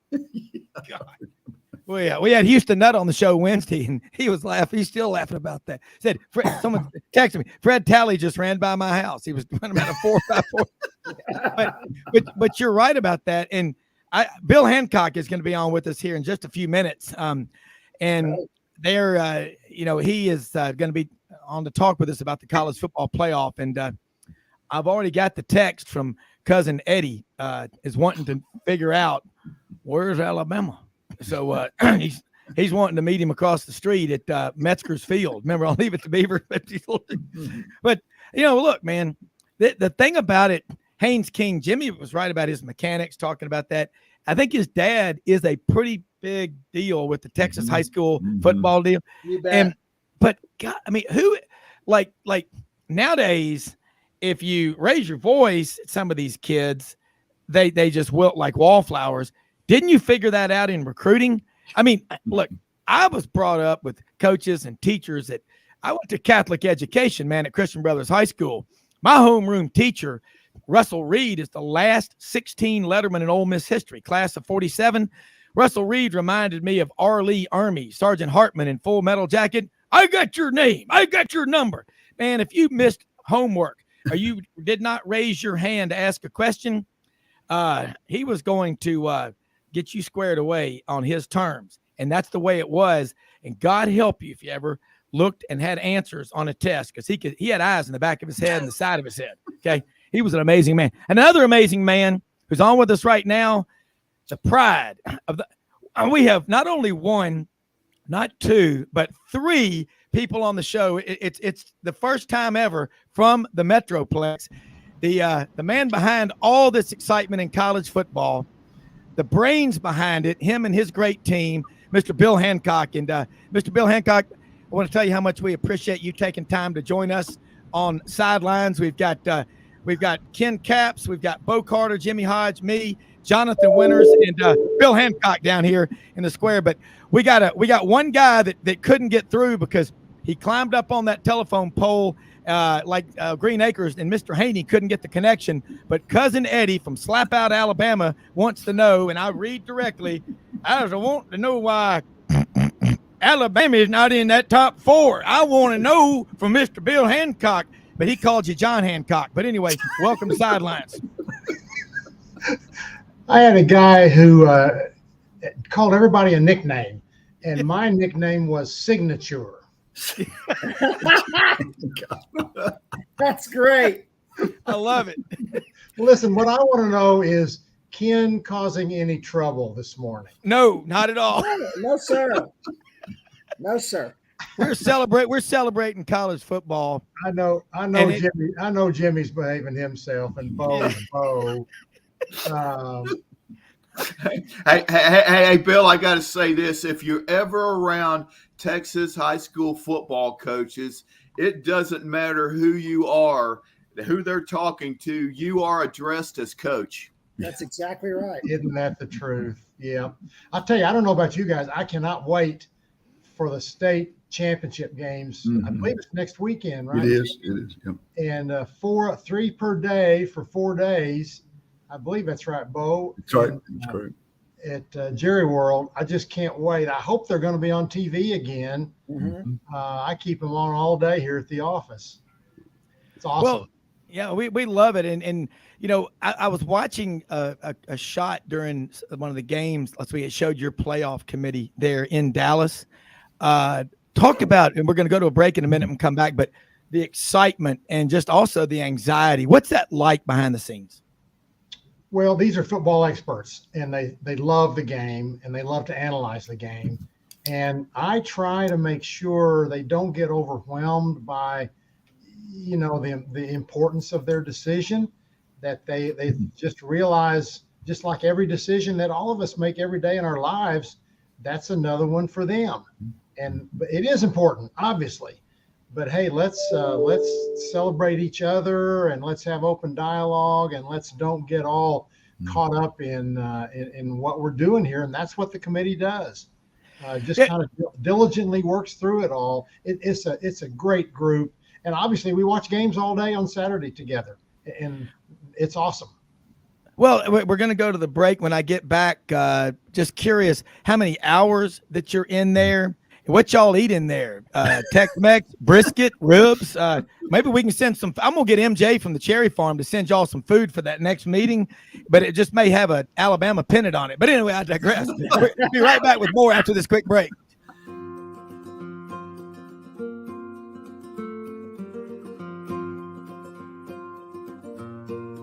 God. We had Houston Nutt on the show Wednesday, and he was laughing. He's still laughing about that. Said, someone texted me, Fred Talley just ran by my house. He was running about a 4.54. But you're right about that. And Bill Hancock is going to be on with us here in just a few minutes. And they're, he is going to be on to talk with us about the college football playoff. And I've already got the text from cousin Eddie is wanting to figure out where's Alabama. So he's wanting to meet him across the street at Metzger's Field. Remember, I'll leave it to Beaver. But, look, man, the thing about it, Haynes King, Jimmy was right about his mechanics, talking about that. I think his dad is a pretty big deal with the Texas high school football deal. But God, I mean, who like nowadays, if you raise your voice at some of these kids, they just wilt like wallflowers. Didn't you figure that out in recruiting? I mean, look, I was brought up with coaches and teachers I went to Catholic education, man, at Christian Brothers High School. My homeroom teacher, Russell Reed, is the last 16 letterman in Ole Miss history, class of 47. Russell Reed reminded me of R. Lee Ermey, Sergeant Hartman in Full Metal Jacket. I got your name. I got your number. Man, if you missed homework or you did not raise your hand to ask a question, he was going to get you squared away on his terms. And that's the way it was. And God help you if you ever looked and had answers on a test, because he had eyes in the back of his head and the side of his head. Okay. He was an amazing man. Another amazing man who's on with us right now, the pride of we have not only one, not two, but three people on the show. It's the first time ever from the Metroplex. the man behind all this excitement in college football, the brains behind it, him and his great team, Mr. Bill Hancock. And Mr. Bill Hancock, I want to tell you how much we appreciate you taking time to join us on Sidelines. We've got Ken Capps, we've got Bo Carter, Jimmy Hodge, me, Jonathan Winters, and Bill Hancock down here in the square. But we got one guy that couldn't get through because he climbed up on that telephone pole like Green Acres, and Mr. Haney couldn't get the connection. But Cousin Eddie from Slapout, Alabama wants to know, and I read directly, I want to know why Alabama is not in that top 4. I want to know from Mr. Bill Hancock, but he called you John Hancock. But anyway, welcome to Sidelines. I had a guy who called everybody a nickname, and my nickname was Signature. That's great. I love it. Listen, what I want to know is Ken causing any trouble this morning? No, not at all. No, sir. No, sir. We're celebrating college football. I know Jimmy. I know Jimmy's behaving himself, and Bo. Hey, Bill, I got to say this. If you're ever around Texas high school football coaches, it doesn't matter who you are, who they're talking to, you are addressed as coach. That's exactly right. Isn't that the truth? Yeah. I'll tell you, I don't know about you guys. I cannot wait for the state championship games. I believe it's next weekend, right? It is. Yep. And 3 per day for 4 days. I believe that's right, Bo. That's right. That's correct. At Jerry World. I just can't wait. I hope they're going to be on TV again. I keep them on all day here at the office. It's awesome. Well, yeah, we love it. And you know, I was watching a shot during one of the games last week. It showed your playoff committee there in Dallas. Talk about, and we're going to go to a break in a minute and come back, but the excitement and just also the anxiety. What's that like behind the scenes? Well, these are football experts, and they love the game, and they love to analyze the game. And I try to make sure they don't get overwhelmed by, you know, the importance of their decision, that they just realize, just like every decision that all of us make every day in our lives, that's another one for them. And it is important, obviously. But hey, let's celebrate each other, and let's have open dialogue, and let's don't get all caught up in what we're doing here. And that's what the committee does. Kind of diligently works through it all. It's a great group, and obviously we watch games all day on Saturday together, and it's awesome. Well, we're going to go to the break. When I get back, just curious how many hours that you're in there. What y'all eat in there? Tex-Mex, brisket, ribs. Maybe we can send some. I'm gonna get MJ from the Cherry Farm to send y'all some food for that next meeting, but it just may have an Alabama pennant on it. But anyway, I digress. We'll be right back with more after this quick break.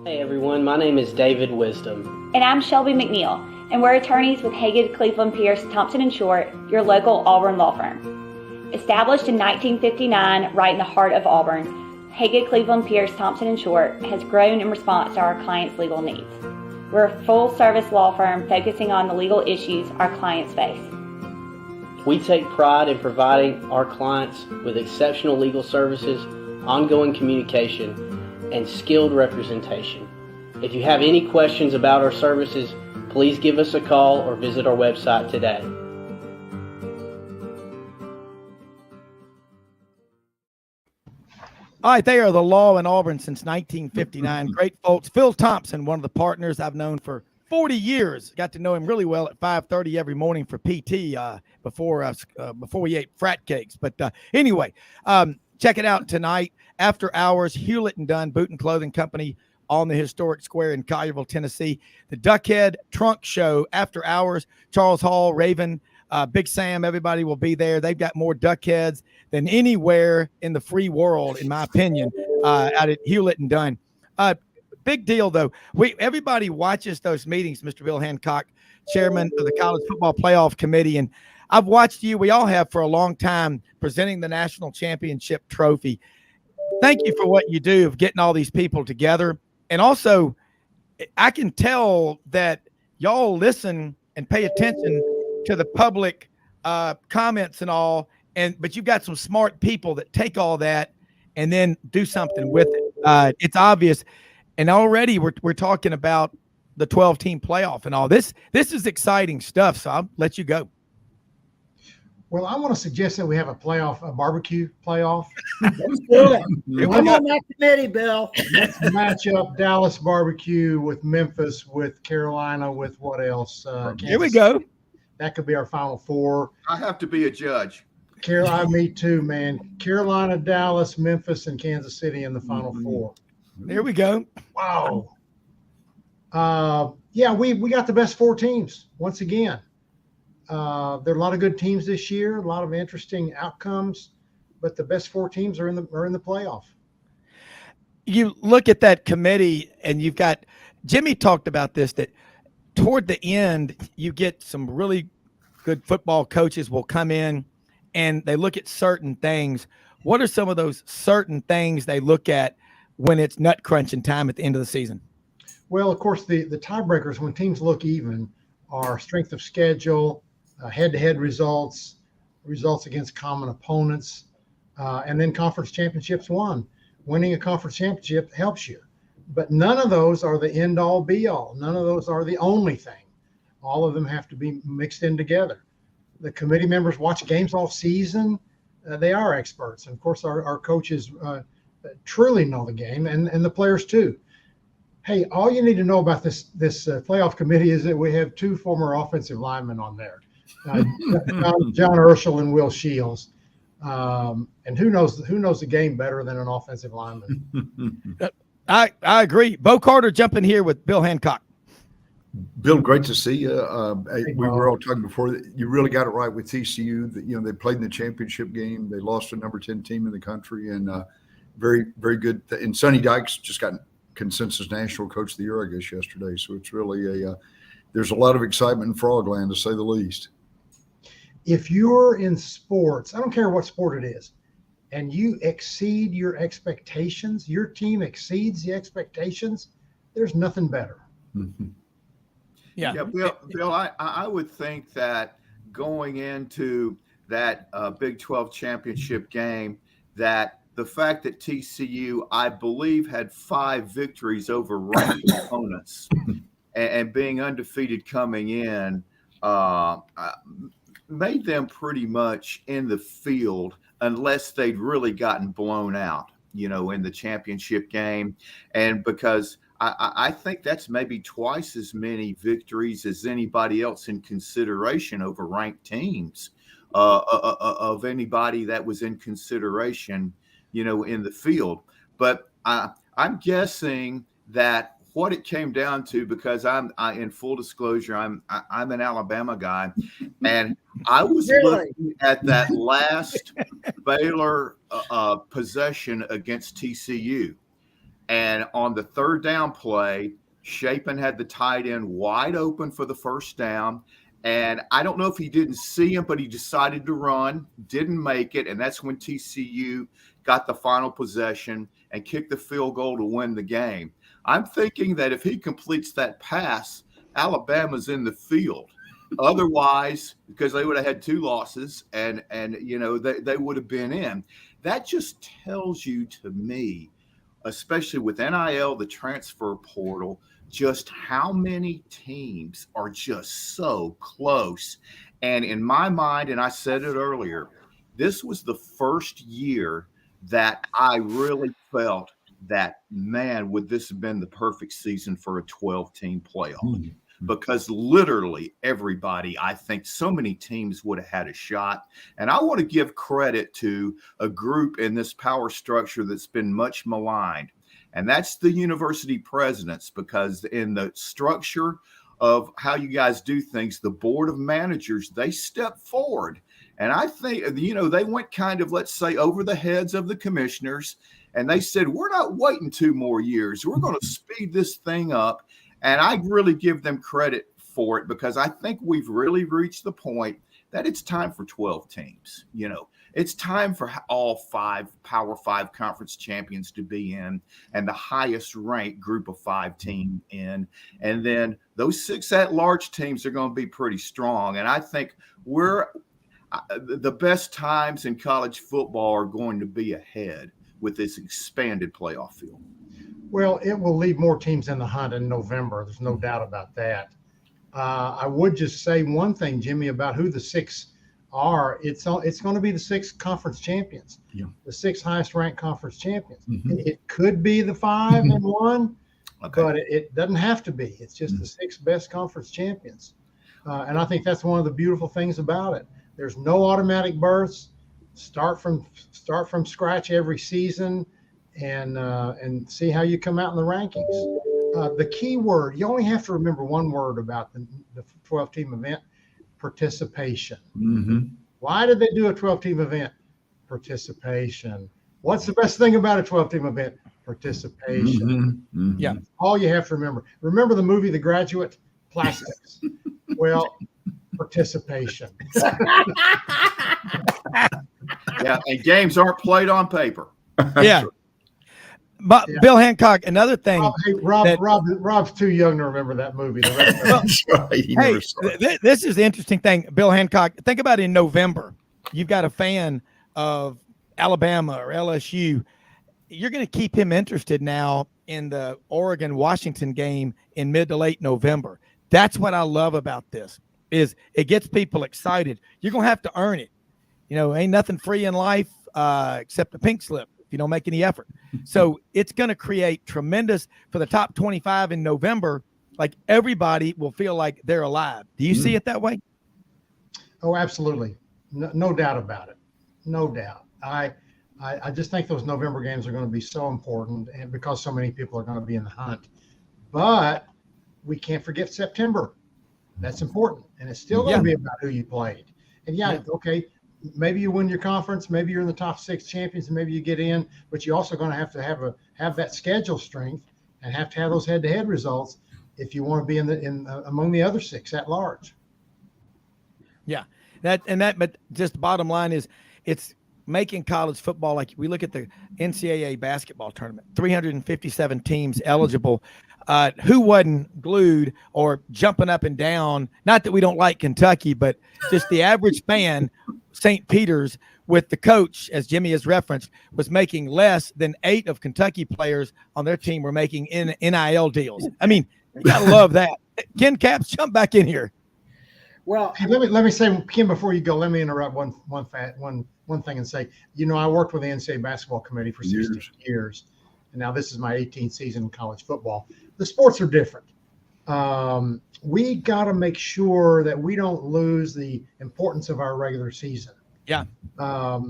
Hey everyone, my name is David Wisdom. And I'm Shelby McNeil, and we're attorneys with Haggard, Cleveland, Pierce, Thompson & Short, your local Auburn law firm. Established in 1959 right in the heart of Auburn, Haggard, Cleveland, Pierce, Thompson & Short has grown in response to our clients' legal needs. We're a full-service law firm focusing on the legal issues our clients face. We take pride in providing our clients with exceptional legal services, ongoing communication, and skilled representation. If you have any questions about our services, please give us a call or visit our website today. All right, they are the law in Auburn since 1959. Great folks. Phil Thompson, one of the partners I've known for 40 years. Got to know him really well at 5:30 every morning for PT before we ate frat cakes. But anyway, check it out tonight. After hours, Hewlett and Dunn Boot and Clothing Company on the historic square in Collierville, Tennessee. The Duckhead Trunk Show after hours. Charles Hall, Raven, Big Sam, everybody will be there. They've got more Duckheads than anywhere in the free world, in my opinion, out at Hewlett and Dunn. Big deal, though. Everybody watches those meetings, Mr. Bill Hancock, chairman of the College Football Playoff Committee, and I've watched you. We all have for a long time presenting the national championship trophy. Thank you for what you do of getting all these people together. And also, I can tell that y'all listen and pay attention to the public comments and all, but you've got some smart people that take all that and then do something with it. It's obvious, and already we're talking about the 12-team playoff and all this. This is exciting stuff. So I'll let you go. Well, I want to suggest that we have a barbecue playoff. Let's do it. I'm on that committee, Bill. Let's match up Dallas barbecue with Memphis, with Carolina, with what else? Here we go. That could be our Final Four. I have to be a judge. Carolina, me too, man. Carolina, Dallas, Memphis, and Kansas City in the Final Four. There we go. Wow. Yeah, we got the best 4 teams once again. There are a lot of good teams this year, a lot of interesting outcomes, but the best 4 teams are in the playoff. You look at that committee, and you've got Jimmy talked about this, that toward the end you get some really good football coaches will come in and they look at certain things. What are some of those certain things they look at when it's nut crunching time at the end of the season? Well, of course, the tiebreakers when teams look even are strength of schedule, head-to-head results against common opponents, and then conference championships won. Winning a conference championship helps you. But none of those are the end-all, be-all. None of those are the only thing. All of them have to be mixed in together. The committee members watch games all season. They are experts. And, of course, our coaches truly know the game, and the players too. Hey, all you need to know about this playoff committee is that we have 2 former offensive linemen on there. John Urschel and Will Shields, and who knows the game better than an offensive lineman? I agree. Bo Carter jumping here with Bill Hancock. Bill, great to see you. We were all talking before. You really got it right with TCU. They played in the championship game. They lost to number 10 team in the country, and very, very good. And Sonny Dykes just got consensus national coach of the year, I guess, yesterday. So it's really there's a lot of excitement in Frogland, to say the least. If you're in sports, I don't care what sport it is, and you exceed your expectations, your team exceeds the expectations, there's nothing better. Mm-hmm. Yeah, Bill, I would think that going into that Big 12 championship game, that the fact that TCU, I believe, had 5 victories over ranked opponents and being undefeated coming in, made them pretty much in the field unless they'd really gotten blown out, in the championship game. And because I think that's maybe twice as many victories as anybody else in consideration over ranked teams of anybody that was in consideration, in the field. But I'm guessing that what it came down to, because I in full disclosure, I'm an Alabama guy, and I was looking at that last Baylor possession against TCU, and on the 3rd down play, Shapen had the tight end wide open for the 1st down, and I don't know if he didn't see him, but he decided to run, didn't make it, and that's when TCU got the final possession and kicked the field goal to win the game. I'm thinking that if he completes that pass, Alabama's in the field. Otherwise, because they would have had 2 losses and they would have been in. That just tells you, to me, especially with NIL, the transfer portal, just how many teams are just so close. And in my mind, and I said it earlier, this was the first year that I really felt that, man, would this have been the perfect season for a 12-team playoff? Mm-hmm. Because literally everybody, I think so many teams would have had a shot. And I want to give credit to a group in this power structure that's been much maligned. And that's the university presidents, because in the structure of how you guys do things, the board of managers, they step forward. And I think, they went kind of, let's say, over the heads of the commissioners. And they said, we're not waiting 2 more years. We're going to speed this thing up. And I really give them credit for it, because I think we've really reached the point that it's time for 12 teams. It's time for all 5 Power 5 conference champions to be in, and the highest ranked group of 5 team in. And then those 6 at-large teams are going to be pretty strong. And I think the best times in college football are going to be ahead with this expanded playoff field. Well, it will leave more teams in the hunt in November. There's no doubt about that. I would just say one thing, Jimmy, about who the 6 are. It's going to be the 6 conference champions, the 6 highest ranked conference champions. It could be the 5 and 1, but it doesn't have to be. It's just the 6 best conference champions. And I think that's one of the beautiful things about it. There's no automatic berths. Start from scratch every season, and see how you come out in the rankings. The key word, you only have to remember one word about the 12-team event: participation. Why did they do a 12-team event? Participation. What's the best thing about a 12-team event? Participation. Yeah. All you have to remember. Remember the movie The Graduate? Plastics. Well, participation. Yeah, and games aren't played on paper. Yeah. But Bill Hancock, another thing. Rob's too young to remember that movie. That's right. This is the interesting thing. Bill Hancock, think about in November, you've got a fan of Alabama or LSU. You're going to keep him interested now in the Oregon-Washington game in mid to late November. That's what I love about this, is it gets people excited. You're going to have to earn it. Ain't nothing free in life except a pink slip if you don't make any effort. So it's going to create tremendous for the top 25 in November. Like, everybody will feel like they're alive. Do you see it that way? Oh, absolutely. No doubt about it. No doubt. I just think those November games are going to be so important, and because so many people are going to be in the hunt. But we can't forget September. That's important. And it's still going to be about who you played. And okay, maybe you win your conference, maybe you're in the top 6 champions, and maybe you get in, but you're also going to have that schedule strength and have to have those head-to-head results if you want to be among the other 6 at large. Yeah, but just the bottom line is, it's making college football, like we look at the NCAA basketball tournament, 357 teams eligible. Who wasn't glued or jumping up and down? Not that we don't like Kentucky, but just the average fan, St. Peter's, with the coach, as Jimmy has referenced, was making less than 8 of Kentucky players on their team were making NIL deals. I mean, you gotta love that. Ken Capps, jump back in here. Well, hey, let me say, Kim, before you go, let me interrupt one thing and say, I worked with the NCAA basketball committee for 16 years, and now this is my 18th season in college football. The sports are different. We got to make sure that we don't lose the importance of our regular season. Yeah. I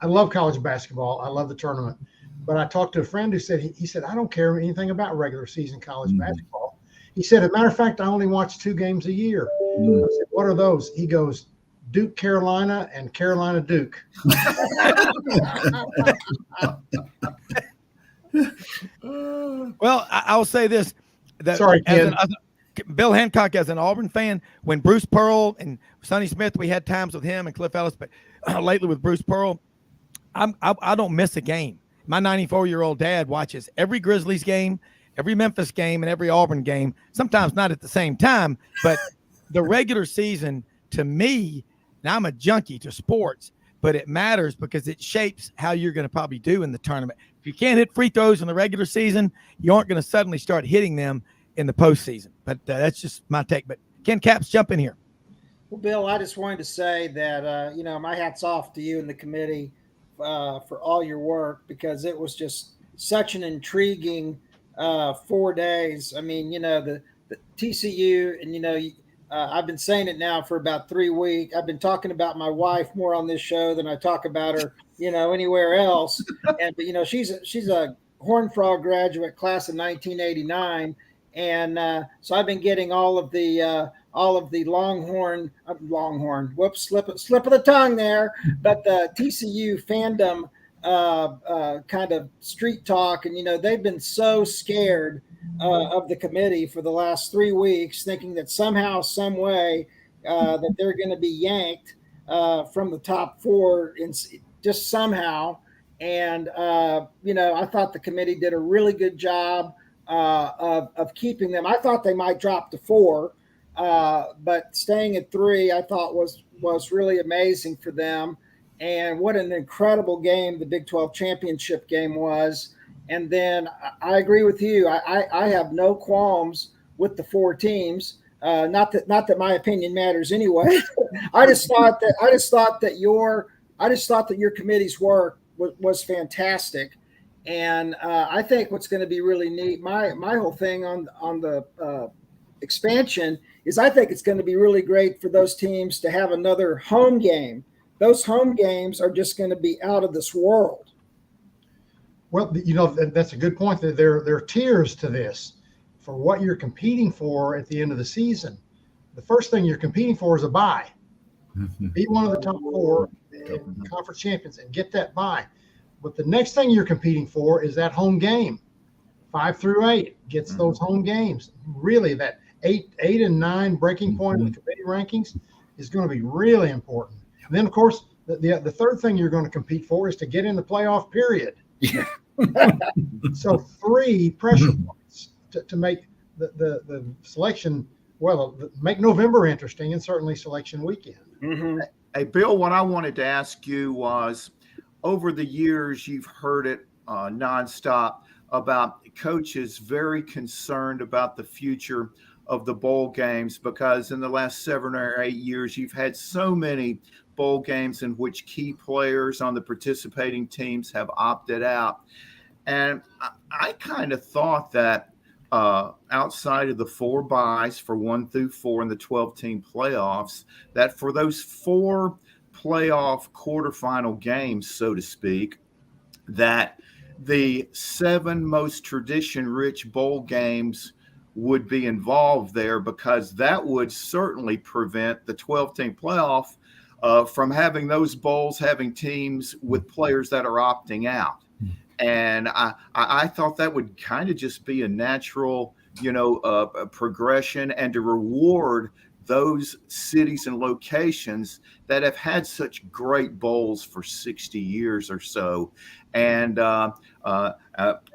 love college basketball. I love the tournament. But I talked to a friend who said, he said, I don't care anything about regular season college basketball. He said, as a matter of fact, I only watch 2 games a year. I said, what are those? He goes, Duke, Carolina, and Carolina, Duke. Well, I'll say this. Sorry, Ken. Bill Hancock, as an Auburn fan, when Bruce Pearl and Sonny Smith, we had times with him and Cliff Ellis, but lately with Bruce Pearl, I don't miss a game. My 94-year-old dad watches every Grizzlies game, every Memphis game, and every Auburn game, sometimes not at the same time, but the regular season, to me, now I'm a junkie to sports, but it matters because it shapes how you're going to probably do in the tournament. If you can't hit free throws in the regular season, you aren't going to suddenly start hitting them in the postseason. But that's just my take. But Ken Capps, jump in here. Well, Bill, I just wanted to say that, my hat's off to you and the committee for all your work, because it was just such an intriguing 4 days. I mean, the TCU, and, I've been saying it now for about 3 weeks. I've been talking about my wife more on this show than I talk about her, anywhere else. But, she's a Horned Frog graduate, class of 1989. And so I've been getting all of the Longhorn, whoops, slip of the tongue there, but the TCU fandom kind of street talk. And, they've been so scared of the committee for the last 3 weeks, thinking that somehow, some way, that they're going to be yanked from the top four just somehow. And I thought the committee did a really good job of keeping them. I thought they might drop to 4, but staying at 3, I thought was really amazing for them. And what an incredible game the Big 12 championship game was. And then I agree with you. I have no qualms with the 4 teams. Not that my opinion matters anyway. I just thought that your committee's work was fantastic. And I think what's going to be really neat, my whole thing on the expansion is I think it's going to be really great for those teams to have another home game. Those home games are just going to be out of this world. Well, that's a good point. That there are tiers to this for what you're competing for at the end of the season. The first thing you're competing for is a bye. Be one of the top 4 conference champions and get that bye. But the next thing you're competing for is that home game. 5 through 8 gets those home games. Really, that 8 and 9 breaking point in the committee rankings is going to be really important. And then, of course, the third thing you're going to compete for is to get in the playoff period. Yeah. So 3 pressure points to make the selection, make November interesting and certainly selection weekend. Mm-hmm. Hey, Bill, what I wanted to ask you was, over the years, you've heard it nonstop about coaches very concerned about the future of the bowl games, because in the last 7 or 8 years, you've had so many bowl games in which key players on the participating teams have opted out. And I kind of thought that outside of the 4 byes for 1 through 4 in the 12-team playoffs, that for those 4 playoff quarterfinal games, so to speak, that the 7 most tradition-rich bowl games would be involved there, because that would certainly prevent the 12-team playoff from having those bowls having teams with players that are opting out. And I thought that would kind of just be a natural, progression, and to reward those cities and locations that have had such great bowls for 60 years or so. And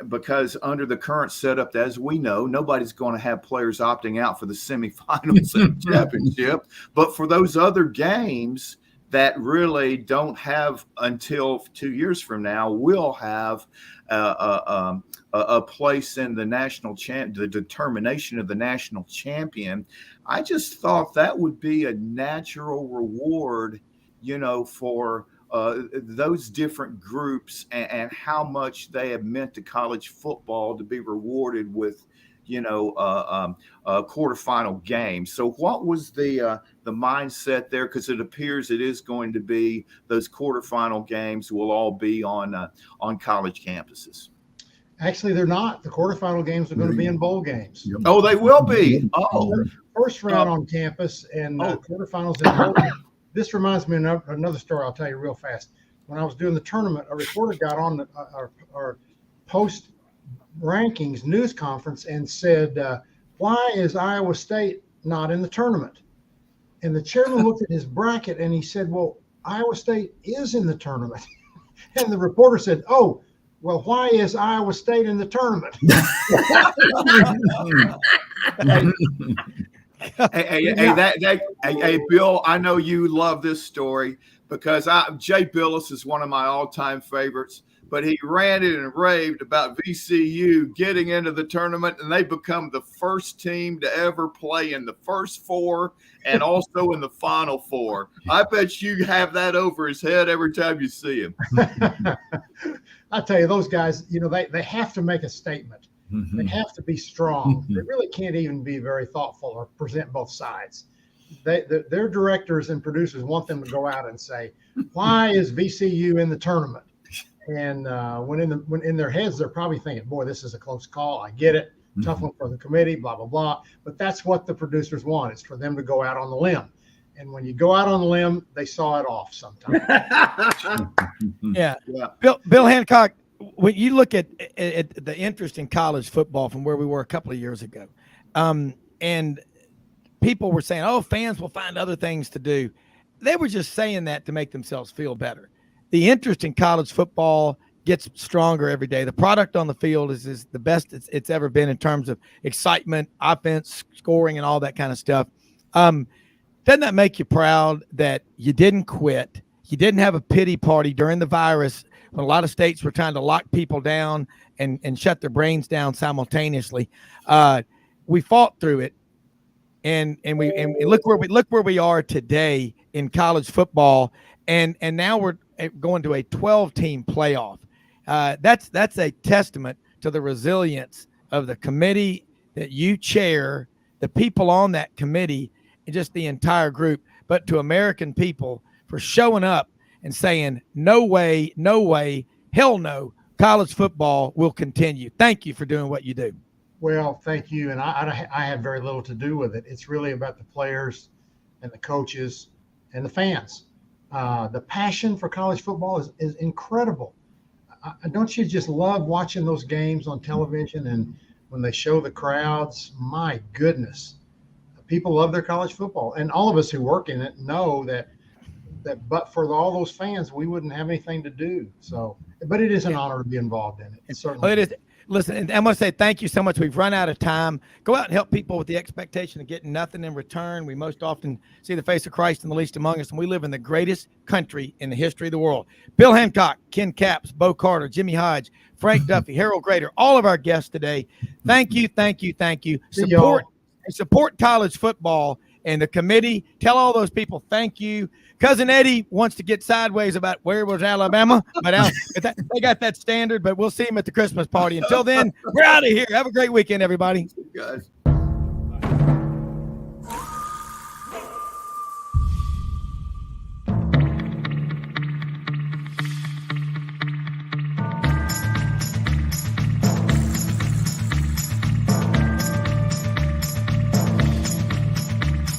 because under the current setup, as we know, nobody's going to have players opting out for the semifinals of the championship. But for those other games that really don't have until 2 years from now, will have a place in the national the determination of the national champion. I just thought that would be a natural reward, for those different groups and how much they have meant to college football to be rewarded with, quarterfinal games. So what was the mindset there? Because it appears it is going to be those quarterfinal games will all be on college campuses. Actually, they're not. The quarterfinal games are going to be in bowl games. Oh, they will be. Oh, first round on campus and quarterfinals in bowl games. This reminds me of another story I'll tell you real fast. When I was doing the tournament, a reporter got on our post rankings news conference and said, why is Iowa State not in the tournament? And the chairman looked at his bracket and he said, well, Iowa State is in the tournament. And the reporter said, oh, well, why is Iowa State in the tournament? Hey, Bill, I know you love this story because Jay Billis is one of my all-time favorites. But he ranted and raved about VCU getting into the tournament, and they become the first team to ever play in the first 4 and also in the final 4. I bet you have that over his head every time you see him. I tell you, those guys, they have to make a statement. Mm-hmm. They have to be strong. Mm-hmm. They really can't even be very thoughtful or present both sides. Their directors and producers want them to go out and say, why is VCU in the tournament? And when in their heads, they're probably thinking, boy, this is a close call. I get it. Tough one for the committee, blah, blah, blah. But that's what the producers want, is for them to go out on the limb. And when you go out on the limb, they saw it off sometimes. Yeah. Bill Hancock, when you look at the interest in college football from where we were a couple of years ago, and people were saying, oh, fans will find other things to do. They were just saying that to make themselves feel better. The interest in college football gets stronger every day. The product on the field is the best it's ever been in terms of excitement, offense, scoring, and all that kind of stuff. Doesn't that make you proud that you didn't quit? You didn't have a pity party during the virus when a lot of states were trying to lock people down and shut their brains down simultaneously. We fought through it, and look where we are today in college football, and now we're going to a 12-team playoff. That's a testament to the resilience of the committee that you chair, the people on that committee, and just the entire group, but to American people for showing up and saying, no way, hell no, college football will continue. Thank you for doing what you do. Well, thank you. And I have very little to do with it. It's really about the players and the coaches and the fans. The passion for college football is incredible. Don't you just love watching those games on television, and when they show the crowds? My goodness, people love their college football, and all of us who work in it know that but for all those fans, we wouldn't have anything to do. So, but it is an honor to be involved in it. It certainly is. Listen, and I'm going to say thank you so much. We've run out of time. Go out and help people with the expectation of getting nothing in return. We most often see the face of Christ in the least among us, and we live in the greatest country in the history of the world. Bill Hancock, Ken Capps, Bo Carter, Jimmy Hodge, Frank Duffy, Harold Graeter, all of our guests today. Thank you. Support college football and the committee. Tell all those people thank you. Cousin Eddie wants to get sideways about where was Alabama, but they got that standard, but we'll see him at the Christmas party. Until then, we're out of here. Have a great weekend, everybody. Guys.